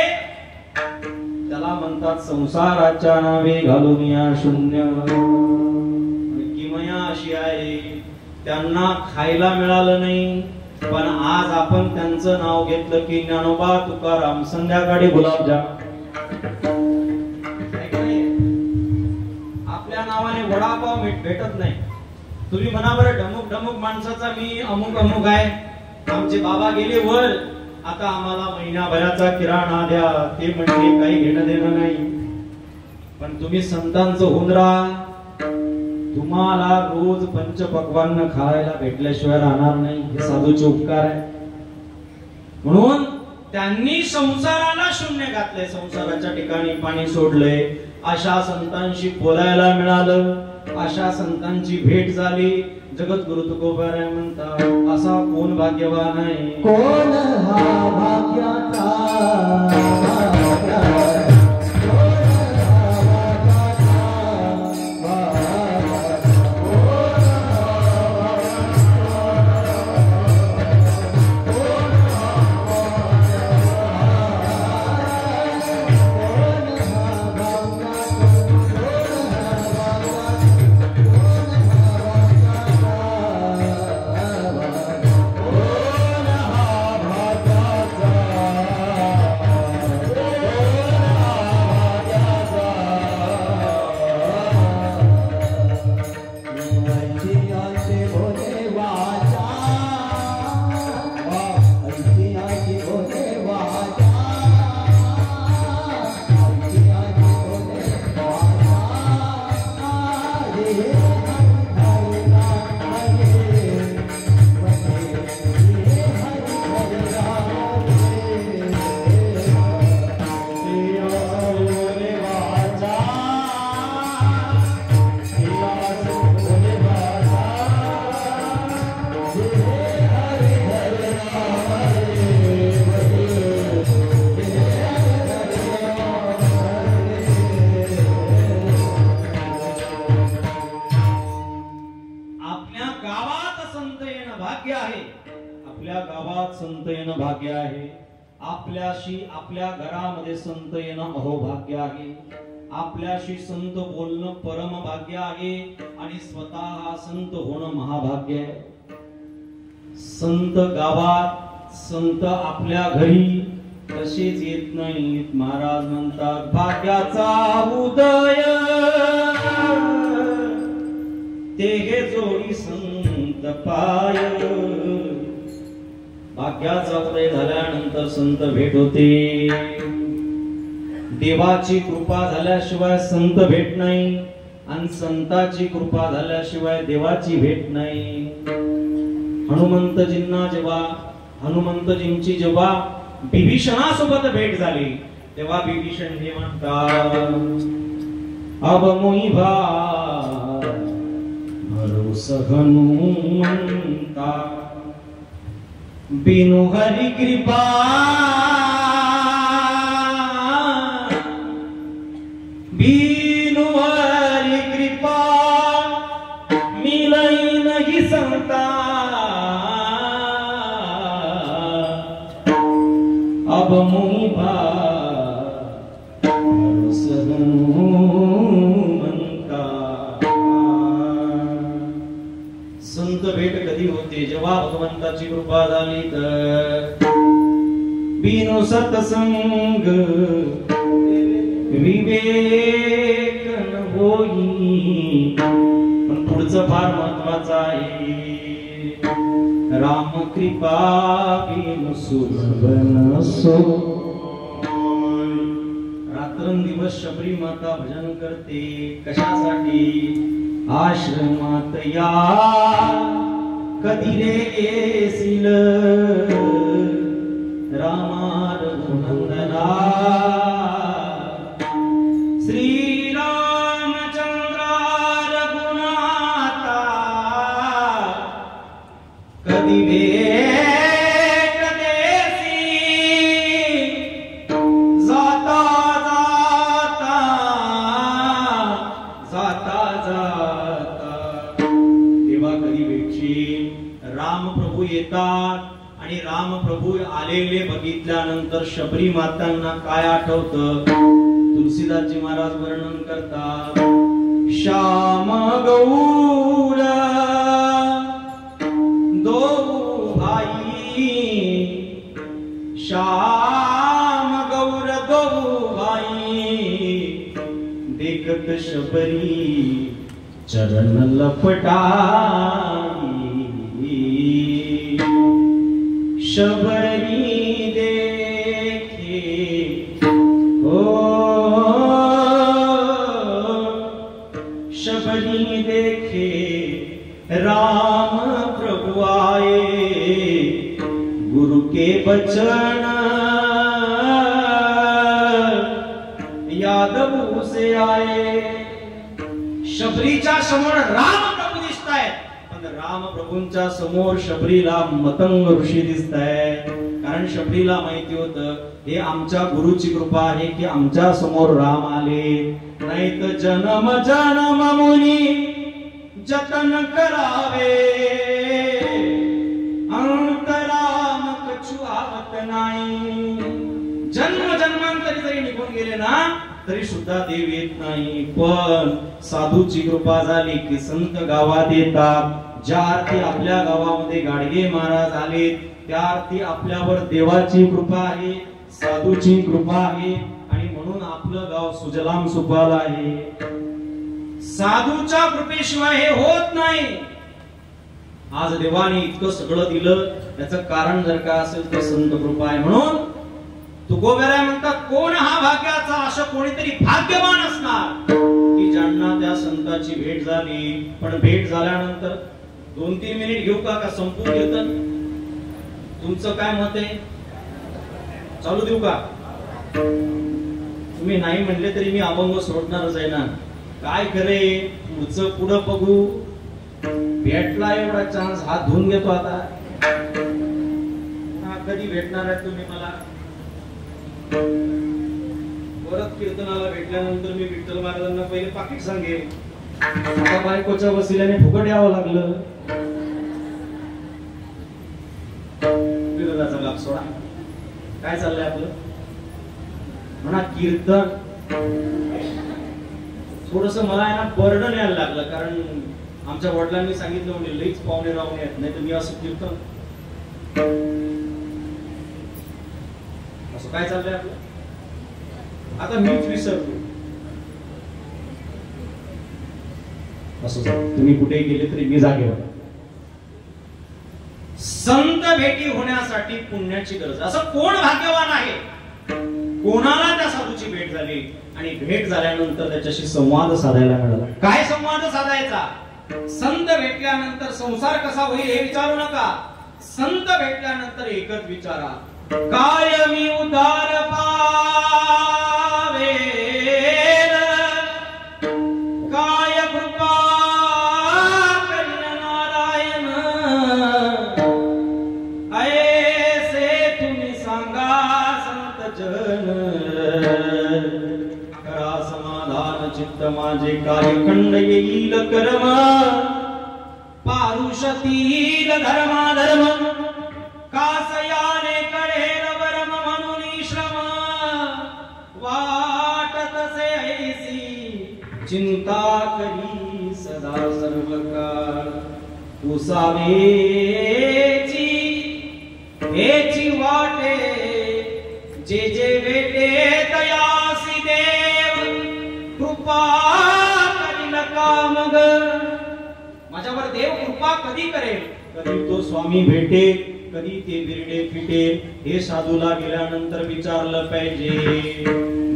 त्याला म्हणतात संसाराच्या नावे घालून या शून्य. किमया अशी आहे त्यांना खायला मिळालं नाही पण आज आपण त्यांचं नाव घेतलं की ज्ञानोबा तुकाराम संध्याकाळी गुलाबजाम. आपल्या नावाने वडापाव भेटत नाही. तुम्ही म्हणा बरं ढमुक ढमुक माणसाचा मी अमुक अमुक आहे. आमचे बाबा गेले वर आता आम्हाला महिनाभराचा किराणा द्या. ते म्हणजे काही घेणं देणं नाही. पण तुम्ही संतांचं होऊन राहा. तुम्हाला रोज पंचपक्वान्न खायला भेटल्याशिवाय राहणार नाही. हे साधूचे उपकार आहे. म्हणून त्यांनी संसाराला शून्य घातले. संसाराच्या ठिकाणी पाणी सोडले. अशा संतांशी बोलायला मिळालं. अशा संतांची भेट झाली. जगद्गुरु तुकोबाराय म्हणतात असा कोण भाग्यवान आहे. कोण हा भाग्याचा संत येणं भाग्य आहे, आपल्याशी आपल्या घरामध्ये संत येणं अहोभाग्य आहे, आपल्याशी संत बोलणं परम भाग्य आहे आणि स्वतः संत होणं महाभाग्य आहे. संत गावात, संत आपल्या घरी तसेच येत नाहीत. महाराज म्हणतात भाग्याचा उदय ते हे जोडी संत पाय. भाग्याचा उदय झाल्यानंतर संत भेट होते. देवाची कृपा झाल्याशिवाय संत भेट नाही आणि संताची कृपा झाल्याशिवाय देवाची भेट नाही. हनुमंतजींची जेव्हा बिभीषणासोबत भेट झाली तेव्हा बिभीषण हे म्हणतात अब मोही भरोसा हनुमंता बिनु हरि कृपा बिनु हरि कृपा मिलई नहीं संता अब मोही भरोसा हनुमंता. संत भेट कधी होते? जेव्हा भगवंताची कृपा झाली तर. बिनु सत्संग विवेक न होई. पण पुढचं फार महत्वाचं आहे. राम कृपा बिनु सुरवन सो. रात्रंदिवस शबरी माता भजन करते. कशासाठी? आश्रमात या कधी रे येशील रामा रघुनंदना. श्री रामचंद्र रघुनाथा कधी भेट देसी जाता जाता जाता जाता. तेव्हा कधी भेटशील? राम प्रभू येतात आणि राम प्रभू आलेले बघितल्यानंतर शबरी मातांना काय आठवतं? तुलसीदासजी महाराज वर्णन करतात. श्याम गौर दो भाई, श्याम गौर दो भाई देखत शबरी चरण लपटाई. शबरी देखे ओ शबरी देखे राम प्रभु आए गुरु के बचन यादव से आए. शबरीच्या समोर राम प्रभू दिसतायत पण राम प्रभूंच्या समोर शबरीला मतंग ऋषी दिसतायत. कारण शबरीला माहिती होतं हे आमच्या गुरुची कृपा आहे की आमच्या समोर राम आले. नाही तर जन्म जन्म मुनी जतन करावे अंतराम कछु आवत नाही. जन्म जन्मांतरी जरी निघून गेले ना तरी सुद्धा देव येत नाही. पण साधूची कृपा झाली की संत गावात येतात. ज्या अर्थी आपल्या गावामध्ये गाडगे महाराज आले त्या अर्थी आपल्यावर देवाची कृपा आहे, साधूची कृपा आहे आणि म्हणून आपलं गाव सुजलाम सुफलाम आहे. साधूच्या कृपेशिवाय हे होत नाही. आज देवाने इतकं सगळं दिलं त्याचं कारण जर का असेल तर संत कृपा आहे. म्हणून तुकोबराय म्हणतात कोण हा भाग्याचा? असं कोणीतरी भाग्यवान असणार की ज्यांना त्या संताची भेट झाली. पण भेट झाल्यानंतर 2-3 मिनिट घेऊ का संपून कीर्तन? तुमचं काय मत आहे? चालू देऊ का? तुम्ही नाही म्हणले तरी मी अभंग सोडणारच आहे ना. काय करे पुढचं पुढं बघू. भेटला एवढा चान्स हात धुवून घेतो आता. कधी भेटणार आहे तुम्ही मला? परत कीर्तनाला भेटल्यानंतर मी विठ्ठल महाराजांना पहिले पाकिट सांगेल. आता बायकोच्या वसिल्याने फुकट यावं लागलं. विरोधाचा सोडा, काय चाललंय आपलं म्हणा कीर्तन. थोडस मला आहे ना बर्डन यायला लागलं, कारण आमच्या वडिलांनी सांगितलं म्हणजे लईच पाहुणे राहून येत नाही तर मी असं कीर्तन. असं काय चाललंय आपलं, आता मीच विसरतो. असं तुम्ही कुठेही गेले तरी मी जागेवर. संत भेटी होण्यासाठी पुण्याची गरज. असं कोण भाग्यवान आहे कोणाला त्या साधूची भेट झाली आणि भेट झाल्यानंतर त्याच्याशी संवाद साधायला मिळाला. काय संवाद साधायचा? संत भेटल्यानंतर संसार कसा होईल हे विचारू नका. संत भेटल्यानंतर एकच विचारा, काय मी उदार पावे, काय कृपा करीन नारायण, ऐसे तुम्ही सांगा संत जन. करा समाधान चित्त माझे, कार्यखंड येईल कर्म, पारुषतील धर्माधर्म, कासयाने कळेल वर्म म्हणून श्रम, वाटतसे ऐसी चिंता करी सदा सर्व काळ. उसावेची हेची वाटे, जे जे भेटे तयासी देव, कृपा करील कामग. माझ्यावर देव कृपा कधी करेल? कधी तो स्वामी भेटेल, कधी ते बिरडे फिटेल. हे साधूला गेल्यानंतर विचारलं पाहिजे.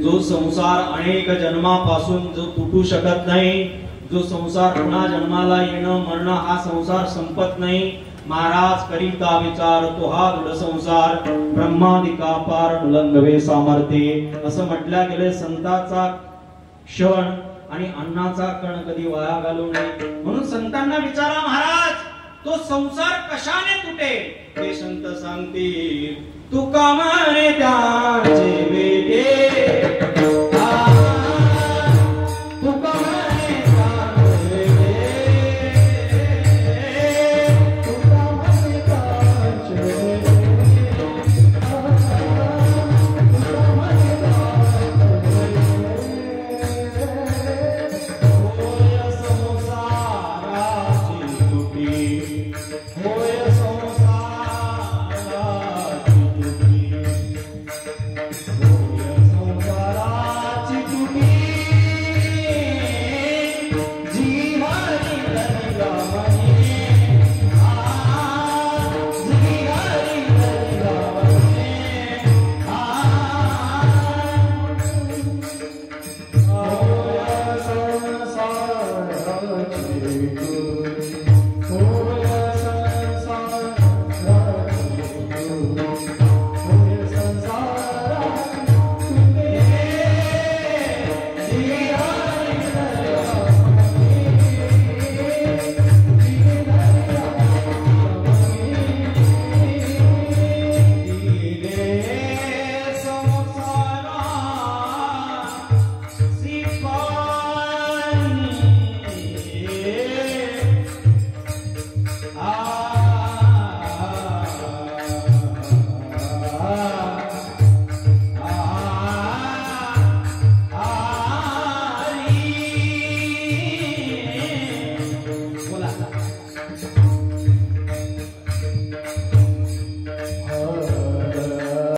जो संसार अनेक जन्मापासून जो तुटू शकत नाही, जो संसार पुन्हा जन्माला येणं मरणं हा संसार संपत नाही. महाराज करिता विचार तो हा दृढ संसार, ब्रह्मादिका पार उल्लंघवे सामर्थ्ये. असं म्हटलं गेलं संताचा क्षण आणि अन्नाचा कण कधी वाया घालू नये. म्हणून संतांना विचारा, महाराज तो संसार कशाने तुटेल? ते संत सांगतील, तुका म्हणे त्याचे वेगे, तुका म्हणे त्याचे वेगे, तुका म्हणे त्याचे वेगे, तुका म्हणे त्याचे वेगे. होय संसाराची तुटी, होय संसाराची तुटी, होय संसाराची तुटी, जीवारी धरला म्हणे, जीवारी धरला म्हणे, होय संसाराची तुटी, होय संसाराची तुटी, होय संसाराची तुटी,